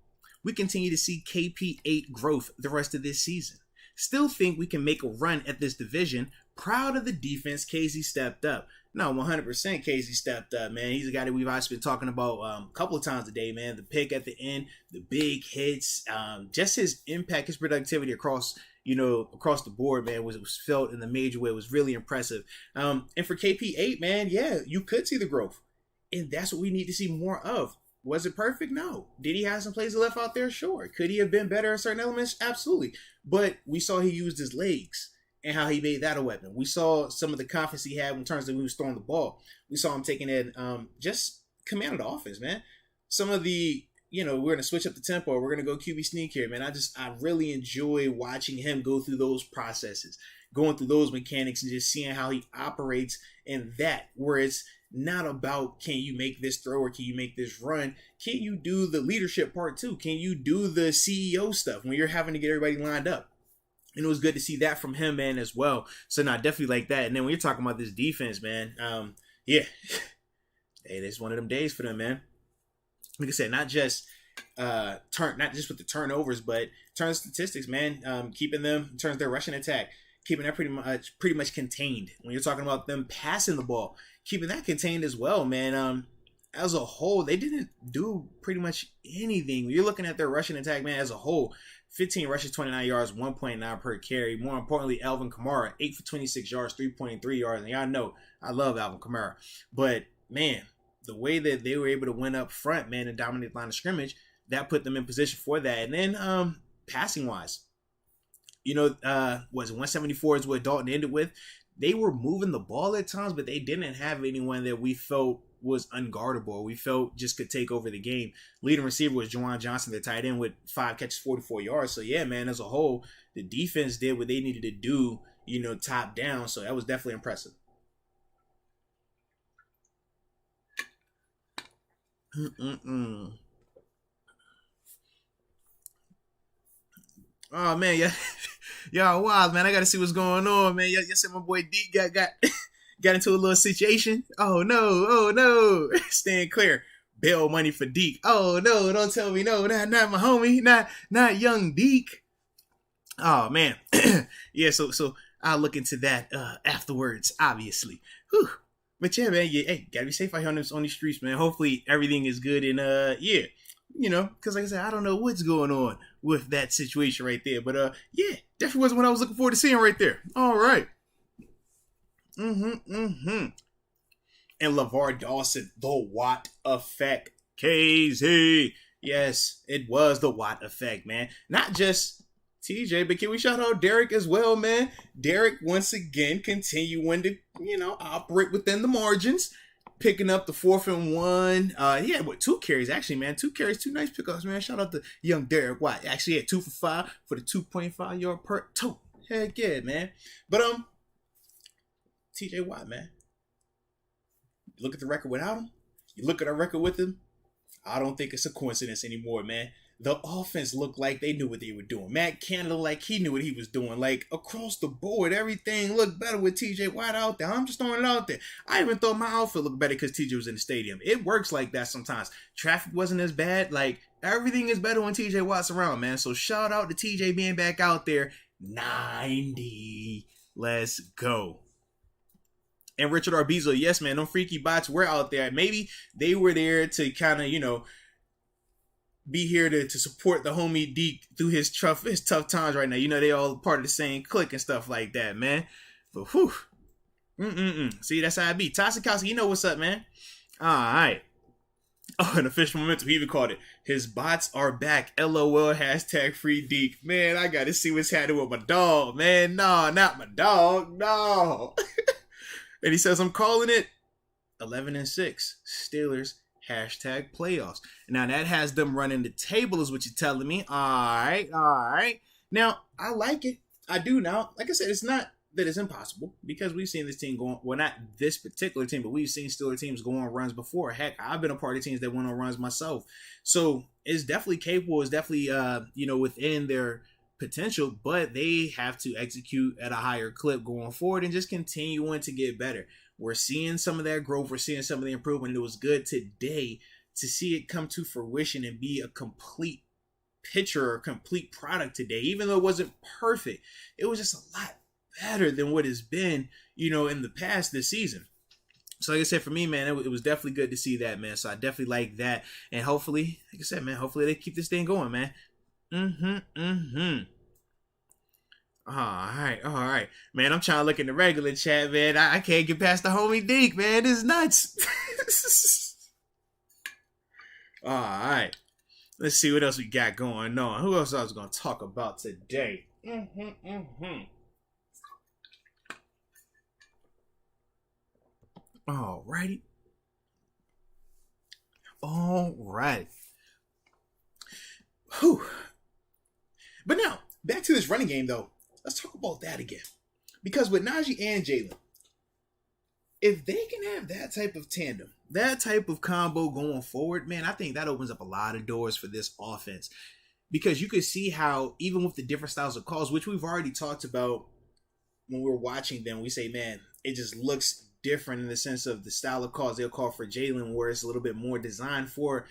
we continue to see KP8 growth the rest of this season. Still think we can make a run at this division. Proud of the defense. Casey stepped up. No, 100% Casey stepped up, man. He's a guy that we've actually been talking about a couple of times today, man. The pick at the end, the big hits, just his impact, his productivity across the board, man, was felt in the major way. It was really impressive. And for KP8, man, yeah, you could see the growth. And that's what we need to see more of. Was it perfect? No. Did he have some plays left out there? Sure. Could he have been better at certain elements? Absolutely. But we saw he used his legs and how he made that a weapon. We saw some of the confidence he had in terms of when he was throwing the ball. We saw him taking it, just command of the offense, man. Some of the, we're going to switch up the tempo. We're going to go QB sneak here, man. I really enjoy watching him go through those processes, going through those mechanics and just seeing how he operates in that, where it's not about can you make this throw or can you make this run? Can you do the leadership part too? Can you do the CEO stuff when you're having to get everybody lined up? And it was good to see that from him, man, as well. So, definitely like that. And then when you're talking about this defense, man, yeah. Hey, it's one of them days for them, man. Like I said, not just with the turnovers, but turn statistics, man. Keeping them in terms of their rushing attack, keeping that pretty much contained. When you're talking about them passing the ball, keeping that contained as well, man. As a whole, they didn't do pretty much anything. When you're looking at their rushing attack, man, as a whole, 15 rushes, 29 yards, 1.9 per carry. More importantly, Alvin Kamara, 8 for 26 yards, 3.3 yards. And y'all know I love Alvin Kamara. But, man, the way that they were able to win up front, man, and dominate the line of scrimmage, that put them in position for that. And then passing-wise, was 174 is what Dalton ended with. They were moving the ball at times, but they didn't have anyone that we felt was unguardable. We felt just could take over the game. Leading receiver was Juwan Johnson, the tight end, with 5 catches, 44 yards. So, yeah, man, as a whole, the defense did what they needed to do, top down. So that was definitely impressive. Oh, man, yeah. Y'all wild, man. I got to see what's going on, man. Y'all said my boy Deke got into a little situation. Oh, no. Stand clear. Bail money for Deke. Oh, no, don't tell me no. Not my homie. Not young Deke. Oh, man. Yeah, so I'll look into that afterwards, obviously. Whew. But, yeah, man, hey, gotta be safe out here on these streets, man. Hopefully everything is good and, yeah. Because like I said, I don't know what's going on with that situation right there. But, yeah, definitely wasn't what I was looking forward to seeing right there. All right. And LeVar Dawson, the Watt effect. KZ. Yes, it was the Watt effect, man. Not just TJ, but can we shout out Derek as well, man? Derek once again continuing to, operate within the margins, picking up the 4th and 1. He had two carries actually, man. 2 carries, 2 nice pickups, man. Shout out to young Derek Watt. Actually, he had 2 for 5 for the 2.5 yard per toe. Heck yeah, man. But TJ Watt, man. Look at the record without him. You look at our record with him. I don't think it's a coincidence anymore, man. The offense looked like they knew what they were doing. Matt Canada, like he knew what he was doing. Like across the board, everything looked better with TJ Watt out there. I'm just throwing it out there. I even thought my outfit looked better because TJ was in the stadium. It works like that sometimes. Traffic wasn't as bad. Like everything is better when TJ Watt's around, man. So shout out to TJ being back out there. 90. Let's go. And Richard Arbizo, yes, man, them freaky bots were out there. Maybe they were there to kind of, be here to support the homie Deke through his tough times right now. They all part of the same clique and stuff like that, man. But whew. See, that's how I be. Tosikowski, you know what's up, man. All right. Oh, an official momentum. He even called it. His bots are back. LOL. #free Deke. Man, I got to see what's happening with my dog, man. No, not my dog. No. And he says, I'm calling it 11-6 Steelers #playoffs. Now that has them running the table is what you're telling me. All right. Now, I like it. I do now. Like I said, it's not that it's impossible because we've seen this team go on, well, not this particular team, but we've seen Steelers teams go on runs before. Heck, I've been a part of teams that went on runs myself. So it's definitely capable. It's definitely, within their potential, but they have to execute at a higher clip going forward and just continuing to get better. We're seeing some of that growth. We're seeing some of the improvement. It was good today to see it come to fruition and be a complete picture or complete product today. Even though it wasn't perfect, it was just a lot better than what it's been, in the past this season. So like I said, for me, man, it was definitely good to see that, man. So I definitely like that. And hopefully, like I said, man, hopefully they keep this thing going, man. All right. Man, I'm trying to look in the regular chat, man. I can't get past the homie Deke, man. This is nuts. All right. Let's see what else we got going on. Who else I was going to talk about today? All righty. Whew. But now, back to this running game, though. Let's talk about that again. Because with Najee and Jalen, if they can have that type of tandem, that type of combo going forward, man, I think that opens up a lot of doors for this offense. Because you could see how, even with the different styles of calls, which we've already talked about when we're watching them, we say, man, it just looks different in the sense of the style of calls they'll call for Jalen, where it's a little bit more designed for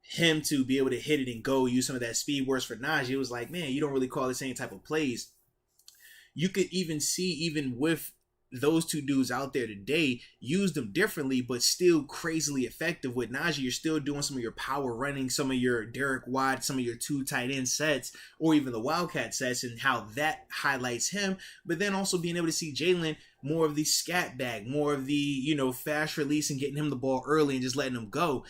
him to be able to hit it and go, use some of that speed. Whereas for Najee, it was like, man, you don't really call the same type of plays. You could even see, even with those two dudes out there today, use them differently, but still crazily effective. With Najee, you're still doing some of your power running, some of your Derek Watt, some of your 2 tight end sets, or even the Wildcat sets, and how that highlights him. But then also being able to see Jalen more of the scat bag, more of the, fast release and getting him the ball early and just letting him go.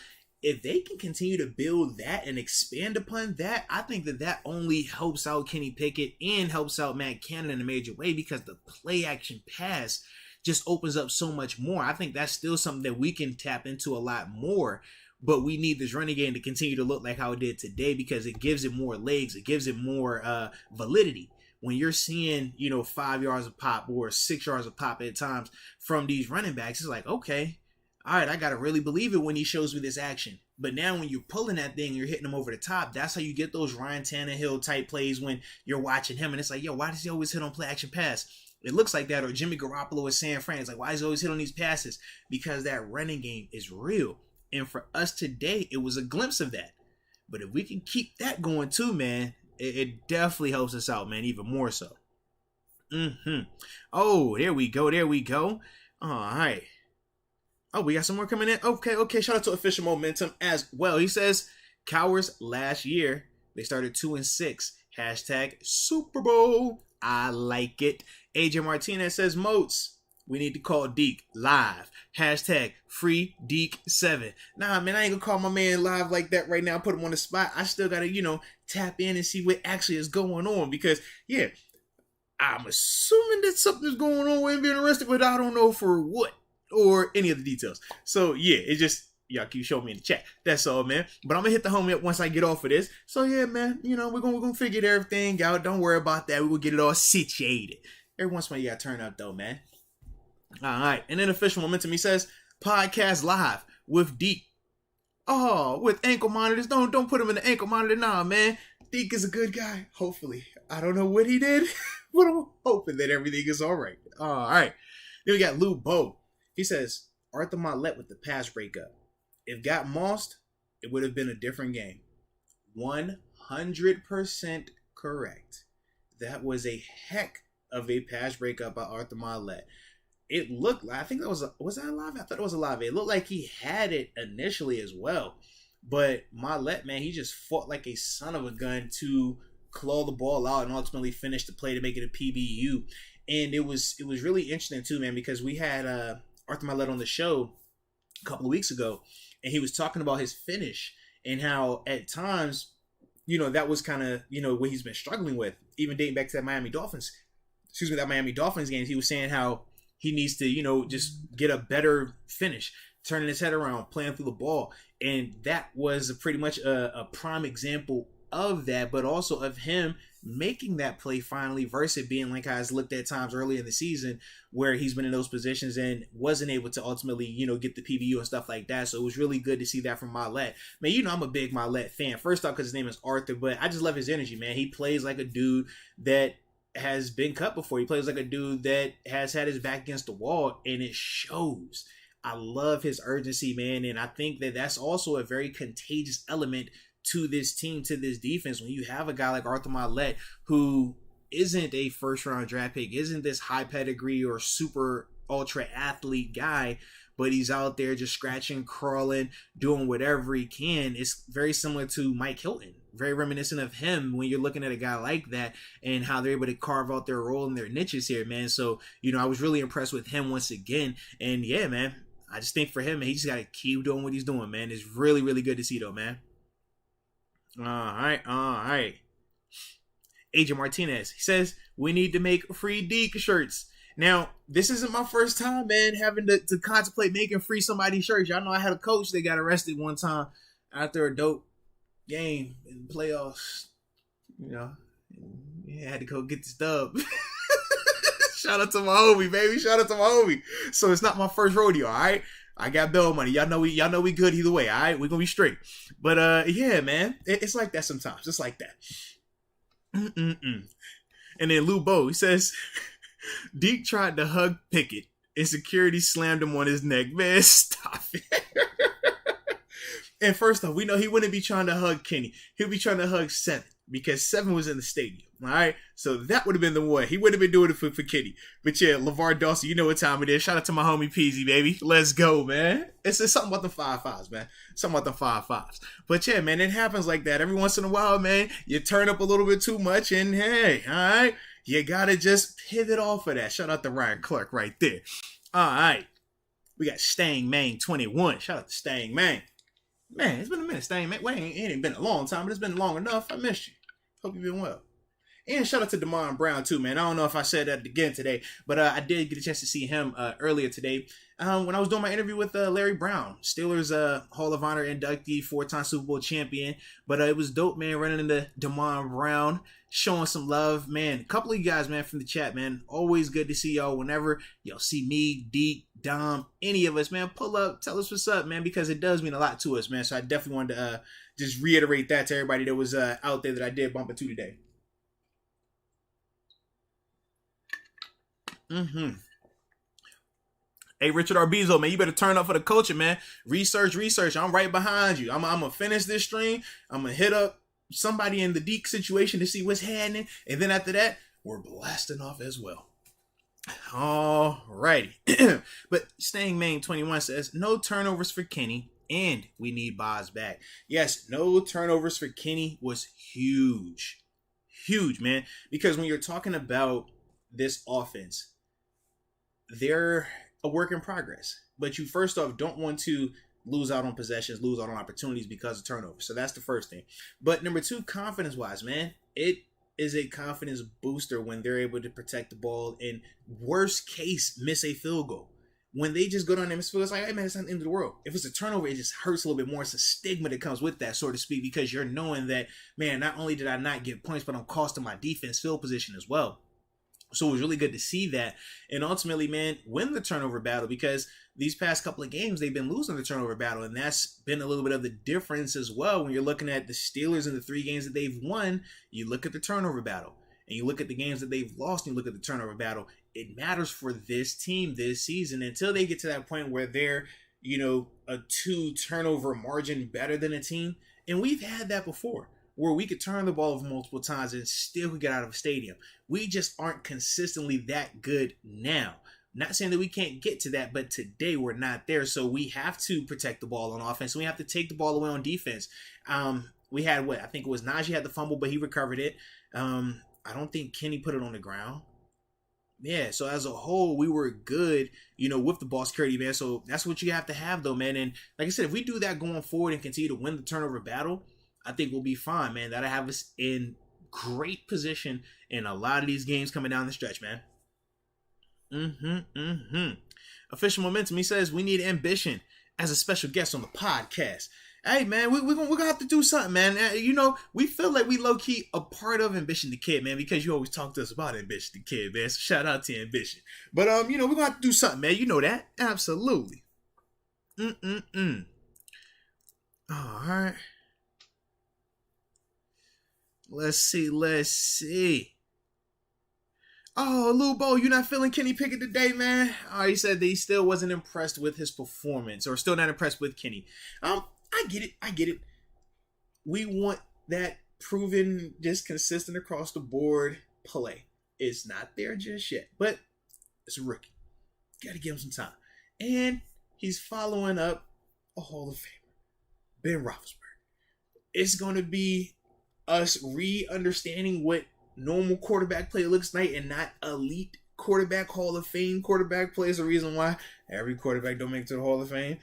If they can continue to build that and expand upon that, I think that only helps out Kenny Pickett and helps out Matt Canada in a major way, because the play action pass just opens up so much more. I think that's still something that we can tap into a lot more, but we need this running game to continue to look like how it did today, because it gives it more legs. It gives it more validity. When you're seeing, 5 yards of pop or 6 yards of pop at times from these running backs, it's like, okay, all right, I got to really believe it when he shows me this action. But now when you're pulling that thing, you're hitting him over the top. That's how you get those Ryan Tannehill type plays when you're watching him. And it's like, yo, why does he always hit on play action pass? It looks like that. Or Jimmy Garoppolo with San Fran. It's like, why does he always hit on these passes? Because that running game is real. And for us today, it was a glimpse of that. But if we can keep that going too, man, it definitely helps us out, man, even more so. Oh, there we go. All right. Oh, we got some more coming in. Okay. Shout out to Official Momentum as well. He says, Cowards last year, they started 2-6. # Super Bowl. I like it. AJ Martinez says, Moats, We need to call Deke live. Hashtag free Deke7. Nah, man, I ain't gonna call my man live like that right now. Put him on the spot. I still gotta, tap in and see what actually is going on. Because, yeah, I'm assuming that something's going on with him being arrested, but I don't know for what or any of the details. So, yeah, it just, y'all keep showing me in the chat. That's all, man. But I'm gonna hit the homie up once I get off of this. So, yeah, man, we're gonna figure everything out. Don't worry about that. We're gonna get it all situated. Every once in a while, you gotta turn up, though, man. All right. And then official momentum, he says, podcast live with Deke. Oh, with ankle monitors. Don't put him in the ankle monitor. Nah, man. Deke is a good guy. Hopefully. I don't know what he did, but I'm hoping that everything is all right. All right. Then we got Lou Bo. He says, Arthur Mollett with the pass breakup. If got mossed, it would have been a different game. 100% correct. That was a heck of a pass breakup by Arthur Mollett. It looked like, I think that was that live? I thought it was a live. It looked like he had it initially as well. But Mollett, man, he just fought like a son of a gun to claw the ball out and ultimately finish the play to make it a PBU. And it was really interesting too, man, because we had Arthur Mollett on the show a couple of weeks ago, and he was talking about his finish and how at times, that was kind of, what he's been struggling with, even dating back to that Miami Dolphins games. He was saying how he needs to, just get a better finish, turning his head around, playing through the ball. And that was pretty much a prime example of that, but also of him making that play finally versus it being like how it's looked at times earlier in the season where he's been in those positions and wasn't able to ultimately, get the PBU and stuff like that. So it was really good to see that from Mollett. Man, I'm a big Mollett fan. First off, because his name is Arthur, but I just love his energy, man. He plays like a dude that has been cut before. He plays like a dude that has had his back against the wall, and it shows. I love his urgency, man, and I think that that's also a very contagious element to this team, to this defense, when you have a guy like Arthur Mollett who isn't a first-round draft pick, isn't this high pedigree or super ultra athlete guy, but he's out there just scratching, crawling, doing whatever he can. It's very similar to Mike Hilton. Very reminiscent of him when you're looking at a guy like that and how they're able to carve out their role and their niches here, man. So, I was really impressed with him once again. And yeah, man, I just think for him, man, he just got to keep doing what he's doing, man. It's really, really good to see, though, man. All right. Agent Martinez, he says, we need to make free Deke shirts. Now, this isn't my first time, man, having to contemplate making free somebody shirts. Y'all know I had a coach that got arrested one time after a dope game in the playoffs. He had to go get the stub. Shout out to my homie, baby. Shout out to my homie. So it's not my first rodeo, all right? I got bail money. Y'all know we good either way, all right? We're going to be straight. But, yeah, man. It's like that sometimes. It's like that. And then Lou Bo, he says, Deke tried to hug Pickett and security slammed him on his neck. Man, stop it. And first off, we know he wouldn't be trying to hug Kenny. He'll be trying to hug Seven because Seven was in the stadium. All right. So that would have been the one. He wouldn't have been doing it for Kenny. But yeah, LeVar Dawson, you know what time it is. Shout out to my homie Peasy, baby. Let's go, man. It's something about the 5-5s, man. Something about the 5-5s. But yeah, man, it happens like that. Every once in a while, man, you turn up a little bit too much and hey, all right, you got to just pivot off of that. Shout out to Ryan Clark right there. All right. We got Stang Mang 21. Shout out to Stang Mang. Man, it's been a minute, Stang, man. Wait, it ain't been a long time, but it's been long enough. I missed you. Hope you've been well. And shout out to Damon Brown, too, man. I don't know if I said that again today, but I did get a chance to see him earlier today when I was doing my interview with Larry Brown, Steelers Hall of Honor inductee, 4-time Super Bowl champion. But it was dope, man, running into Damon Brown, showing some love. Man, a couple of you guys, man, from the chat, man. Always good to see y'all whenever y'all see me, Deke, Dom, any of us, man. Pull up, tell us what's up, man, because it does mean a lot to us, man. So I definitely wanted to just reiterate that to everybody that was out there that I did bump into today. Hey, Richard Arbizo, man, you better turn up for the culture, man. Research. I'm right behind you. I'm going to finish this stream. I'm going to hit up somebody in the Deke situation to see what's happening. And then after that, we're blasting off as well. All righty. But Stang Main 21 says, no turnovers for Kenny, and we need Boz back. Yes, no turnovers for Kenny was huge. Huge, man. Because when you're talking about this offense, they're a work in progress. But you first off don't want to lose out on possessions, lose out on opportunities because of turnovers. So that's the first thing. But number two, confidence wise, man, it is a confidence booster when they're able to protect the ball and worst case miss a field goal. When they just go down there and miss field goals, it's like, hey man, it's not the end of the world. If it's a turnover, it just hurts a little bit more. It's a stigma that comes with that, so to speak, because you're knowing that, man, not only did I not get points, but I'm costing my defense field position as well. So it was really good to see that. And ultimately, man, win the turnover battle, because these past couple of games, they've been losing the turnover battle. And that's been a little bit of the difference as well. When you're looking at the Steelers in the 3 games that they've won, you look at the turnover battle. And you look at the games that they've lost and you look at the turnover battle. It matters for this team this season until they get to that point where they're, a 2 turnover margin better than a team. And we've had that before, where we could turn the ball over multiple times and still could get out of a stadium. We just aren't consistently that good now. Not saying that we can't get to that, but today we're not there. So we have to protect the ball on offense. We have to take the ball away on defense. We had I think it was Najee had the fumble, but he recovered it. I don't think Kenny put it on the ground. Yeah, so as a whole, we were good, with the ball security, man. So that's what you have to have, though, man. And like I said, if we do that going forward and continue to win the turnover battle, I think we'll be fine, man. That'll have us in great position in a lot of these games coming down the stretch, man. Official Momentum, he says, we need ambition as a special guest on the podcast. Hey, man, we're gonna have to do something, man. We feel like we low-key a part of Ambition the Kid, man, because you always talk to us about Ambition the Kid, man. So shout out to Ambition. But, we're gonna have to do something, man. You know that. Absolutely. All right. Let's see. Oh, Lou Bo, you not feeling Kenny Pickett today, man? Oh, he said that he still wasn't impressed with his performance, or still not impressed with Kenny. I get it. We want that proven, just consistent across the board play. It's not there just yet, but it's a rookie. Got to give him some time. And he's following up a Hall of Famer, Ben Roethlisberger. It's going to be us re-understanding what normal quarterback play looks like and not elite quarterback Hall of Fame quarterback play. Is the reason why every quarterback don't make it to the Hall of Fame.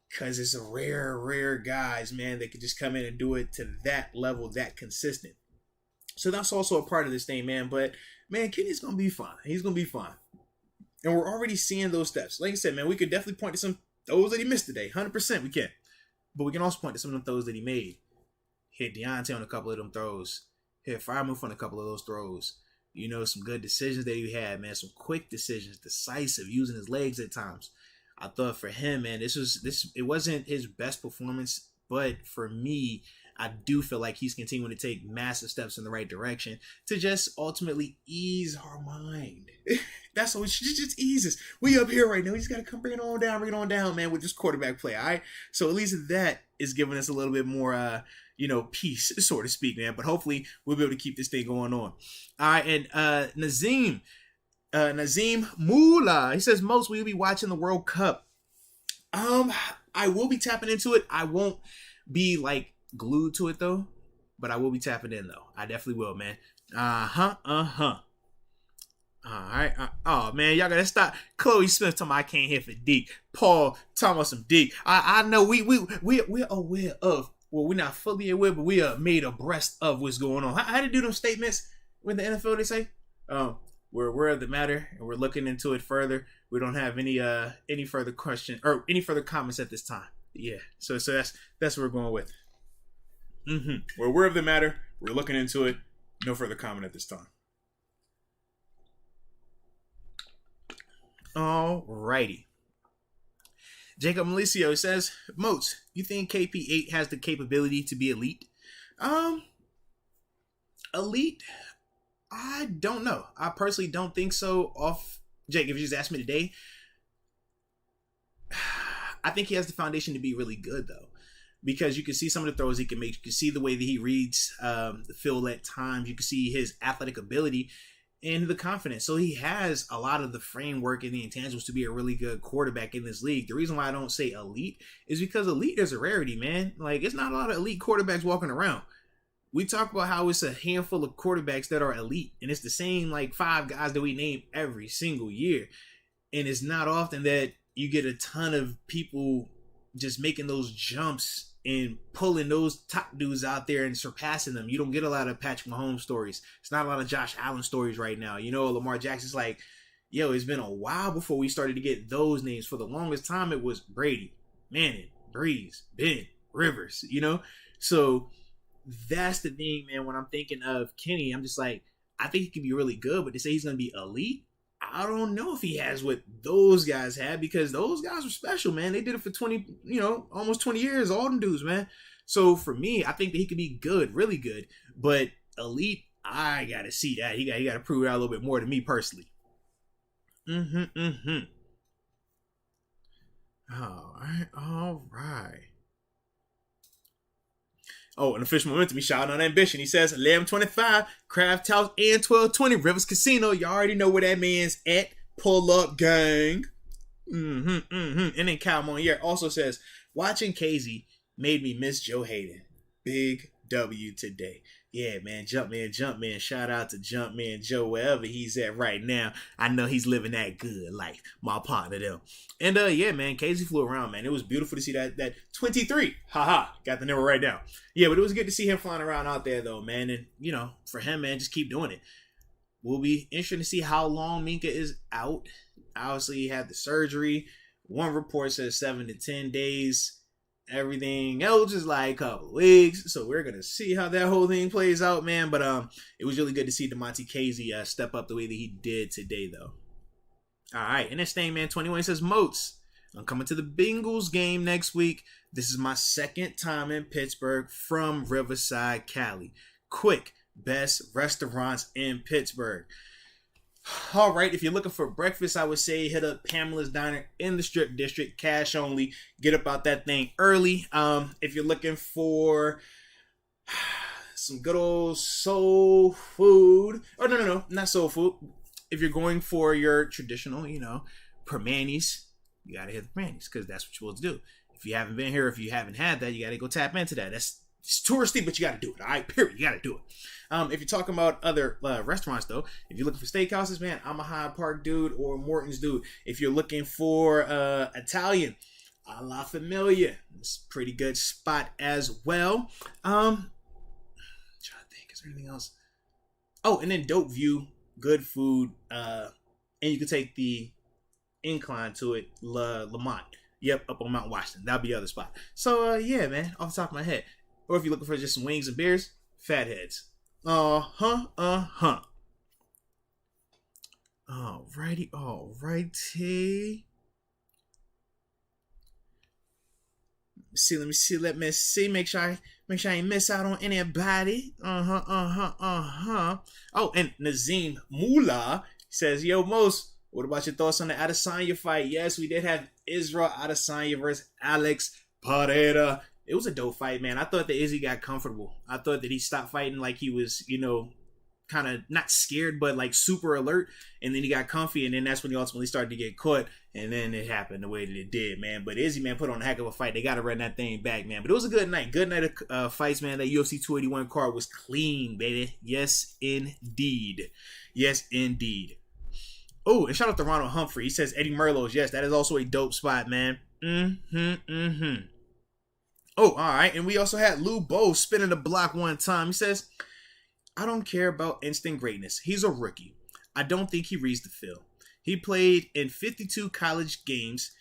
Because it's a rare guys, man, that could just come in and do it to that level, that consistent. So that's also a part of this thing, man. But, man, Kenny's going to be fine. He's going to be fine. And we're already seeing those steps. Like I said, man, we could definitely point to some throws that he missed today. 100% we can. But we can also point to some of the throws that he made. Hit Deontay on a couple of them throws. Hit Freiermuth on a couple of those throws. Some good decisions that he had, man. Some quick decisions, decisive, using his legs at times. I thought for him, man, it wasn't his best performance, but for me, I do feel like he's continuing to take massive steps in the right direction to just ultimately ease our mind. That's what it just eases. We up here right now. We just got to come bring it on down, man, with this quarterback play, all right? So at least that is giving us a little bit more, peace, so to speak, man. But hopefully we'll be able to keep this thing going on. All right, and Nazim Mula, he says, Moats, will you be watching the World Cup? I will be tapping into it. I won't be glued to it though, but I will be tapping in though. I definitely will, man. All right. Oh man, y'all gotta stop. Chloe Smith talking about I can't hit for Deke. Paul talking about some Deke. I know we're aware of. Well, we're not fully aware, but we are made abreast of what's going on. How to do those statements with the NFL? They say, we're aware of the matter and we're looking into it further. We don't have any further question or any further comments at this time. Yeah. So that's what we're going with. We're aware of the matter. We're looking into it. No further comment at this time. Alrighty. Jacob Malicio says, Moats, you think KP8 has the capability to be elite? Elite? I don't know. I personally don't think so. Jake, if you just asked me today, I think he has the foundation to be really good, though. Because you can see some of the throws he can make. You can see the way that he reads the field at times. You can see his athletic ability and the confidence. So he has a lot of the framework and the intangibles to be a really good quarterback in this league. The reason why I don't say elite is because elite is a rarity, man. It's not a lot of elite quarterbacks walking around. We talk about how it's a handful of quarterbacks that are elite, and it's the same 5 guys that we name every single year. And it's not often that you get a ton of people just making those jumps and pulling those top dudes out there and surpassing them. You don't get a lot of Patrick Mahomes stories. It's not a lot of Josh Allen stories right now. You know, Lamar Jackson's like, yo, it's been a while before we started to get those names. For the longest time, it was Brady, Manning, Breeze, Ben, Rivers, you know? So that's the thing, man. When I'm thinking of Kenny, I'm just like, I think he could be really good, but to say he's going to be elite, I don't know if he has what those guys had, because those guys were special, man. They did it for 20, almost 20 years, all them dudes, man. So for me, I think that he could be good, really good, but elite, I got to see that. He got to prove it out a little bit more to me personally. All right. Oh, an official momentum. He shouting on ambition. He says 11:25, Craft House and 12:20, Rivers Casino. You already know where that man's at. Pull up, gang. And then Cal Monier also says, watching KZ made me miss Joe Hayden. Big W today. Yeah, man, Jumpman. Shout out to Jumpman Joe, wherever he's at right now. I know he's living that good life. My partner, them. And yeah, man, KZ flew around, man. It was beautiful to see that 23. Got the number right now. Yeah, but it was good to see him flying around out there, though, man. And, for him, man, just keep doing it. We'll be interested to see how long Minka is out. Obviously, he had the surgery. One report says 7 to 10 days. Everything else is like a couple of weeks, so we're gonna see how that whole thing plays out, man. But it was really good to see DeMonte KZ step up the way that he did today, though. All right, and this thing, man, 21 says Moats. I'm coming to the Bengals game next week. This is my second time in Pittsburgh from Riverside, Cali. Quick, best restaurants in Pittsburgh. All right, if you're looking for breakfast, I would say hit up Pamela's Diner in the Strip District, cash only. Get up out that thing early. If you're looking for some good old soul food, or no, not soul food. If you're going for your traditional, Permanis, you gotta hit the Permanis because that's what you're supposed to do. If you haven't been here, if you haven't had that, you gotta go tap into that. It's touristy, but you gotta do it. All right, period. You gotta do it. If you're talking about other restaurants, though, if you're looking for steakhouses, man, I'm a Hyde Park dude or Morton's dude. If you're looking for Italian, a La Familia, it's a pretty good spot as well. I'm trying to think, is there anything else? Oh, and then Dope View, good food, and you can take the incline to it, Lamont. Yep, up on Mount Washington. That'll be the other spot. So, yeah, man, off the top of my head. Or if you're looking for just some wings and beers, Fatheads. Alrighty. Let me see. Make sure I ain't miss out on anybody. Oh, and Nazim Mula says, yo, Mos, what about your thoughts on the Adesanya fight? Yes, we did have Israel Adesanya versus Alex Pereira. It was a dope fight, man. I thought that Izzy got comfortable. I thought that he stopped fighting like he was, kind of not scared, but like super alert. And then he got comfy, and then that's when he ultimately started to get caught. And then it happened the way that it did, man. But Izzy, man, put on a heck of a fight. They got to run that thing back, man. But it was a good night. Good night of fights, man. That UFC 281 card was clean, baby. Yes, indeed. Oh, and shout out to Ronald Humphrey. He says Eddie Merlot's. Yes, that is also a dope spot, man. Oh, all right. And we also had Lou Bo spinning the block one time. He says, I don't care about instant greatness. He's a rookie. I don't think he reads the field. He played in 52 college games.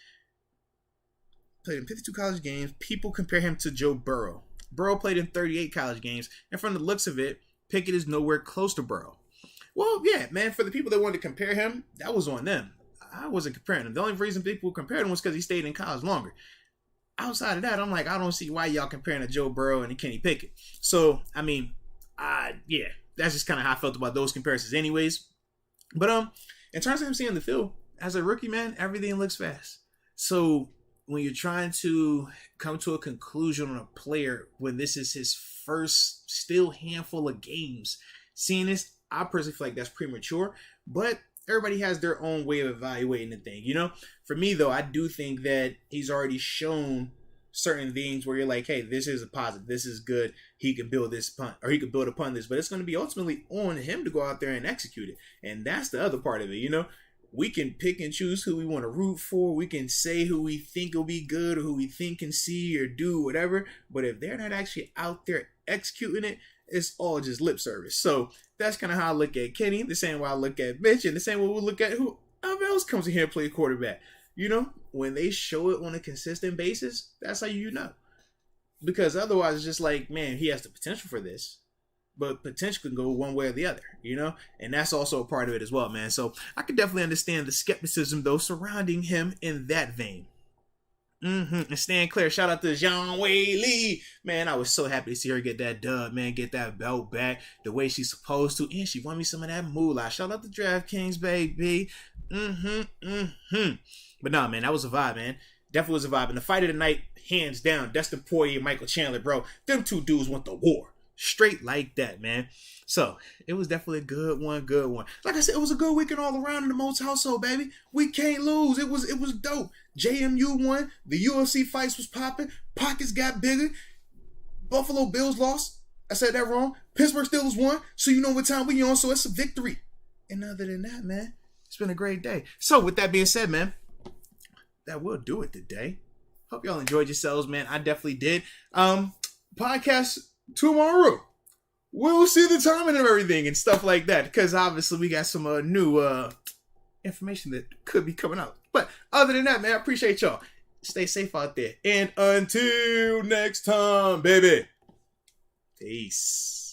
People compare him to Joe Burrow. Burrow played in 38 college games. And from the looks of it, Pickett is nowhere close to Burrow. Well, yeah, man, for the people that wanted to compare him, that was on them. I wasn't comparing him. The only reason people compared him was because he stayed in college longer. Outside of that, I'm like, I don't see why y'all comparing to Joe Burrow and Kenny Pickett. So, I mean, yeah, that's just kind of how I felt about those comparisons anyways. But in terms of him seeing the field, as a rookie, man, everything looks fast. So when you're trying to come to a conclusion on a player when this is his first still handful of games, seeing this, I personally feel like that's premature. But everybody has their own way of evaluating the thing, For me, though, I do think that he's already shown certain things where you're like, hey, this is a positive, this is good. He can build this punt, or he can build upon this, but it's going to be ultimately on him to go out there and execute it. And that's the other part of it, we can pick and choose who we want to root for. We can say who we think will be good or who we think can see or do whatever. But if they're not actually out there executing it, it's all just lip service. So that's kind of how I look at Kenny. The same way I look at Mitch, and the same way we look at whoever else comes in here and play quarterback. You know, when they show it on a consistent basis, that's how you know. Because otherwise, it's just like, man, he has the potential for this. But potential can go one way or the other, you know? And that's also a part of it as well, man. So I can definitely understand the skepticism, though, surrounding him in that vein. And stand clear. Shout out to Zhang Wei Li. Man, I was so happy to see her get that dub, man. Get that belt back the way she's supposed to. And she won me some of that moolah. Shout out to DraftKings, baby. But nah, man, that was a vibe, man. Definitely was a vibe. And the fight of the night, hands down, Dustin Poirier and Michael Chandler, bro. Them two dudes went to war. Straight like that, man. So, it was definitely a good one. Like I said, it was a good weekend all around in the Moats household, baby. We can't lose. It was dope. JMU won. The UFC fights was popping. Pockets got bigger. Buffalo Bills lost. I said that wrong. Pittsburgh Steelers won. So you know what time we on, so it's a victory. And other than that, man, it's been a great day. So, with that being said, man, that will do it today. Hope y'all enjoyed yourselves, man. I definitely did. Podcast tomorrow. We'll see the timing of everything and stuff like that, because obviously we got some new information that could be coming out. But other than that, man, I appreciate y'all. Stay safe out there. And until next time, baby. Peace.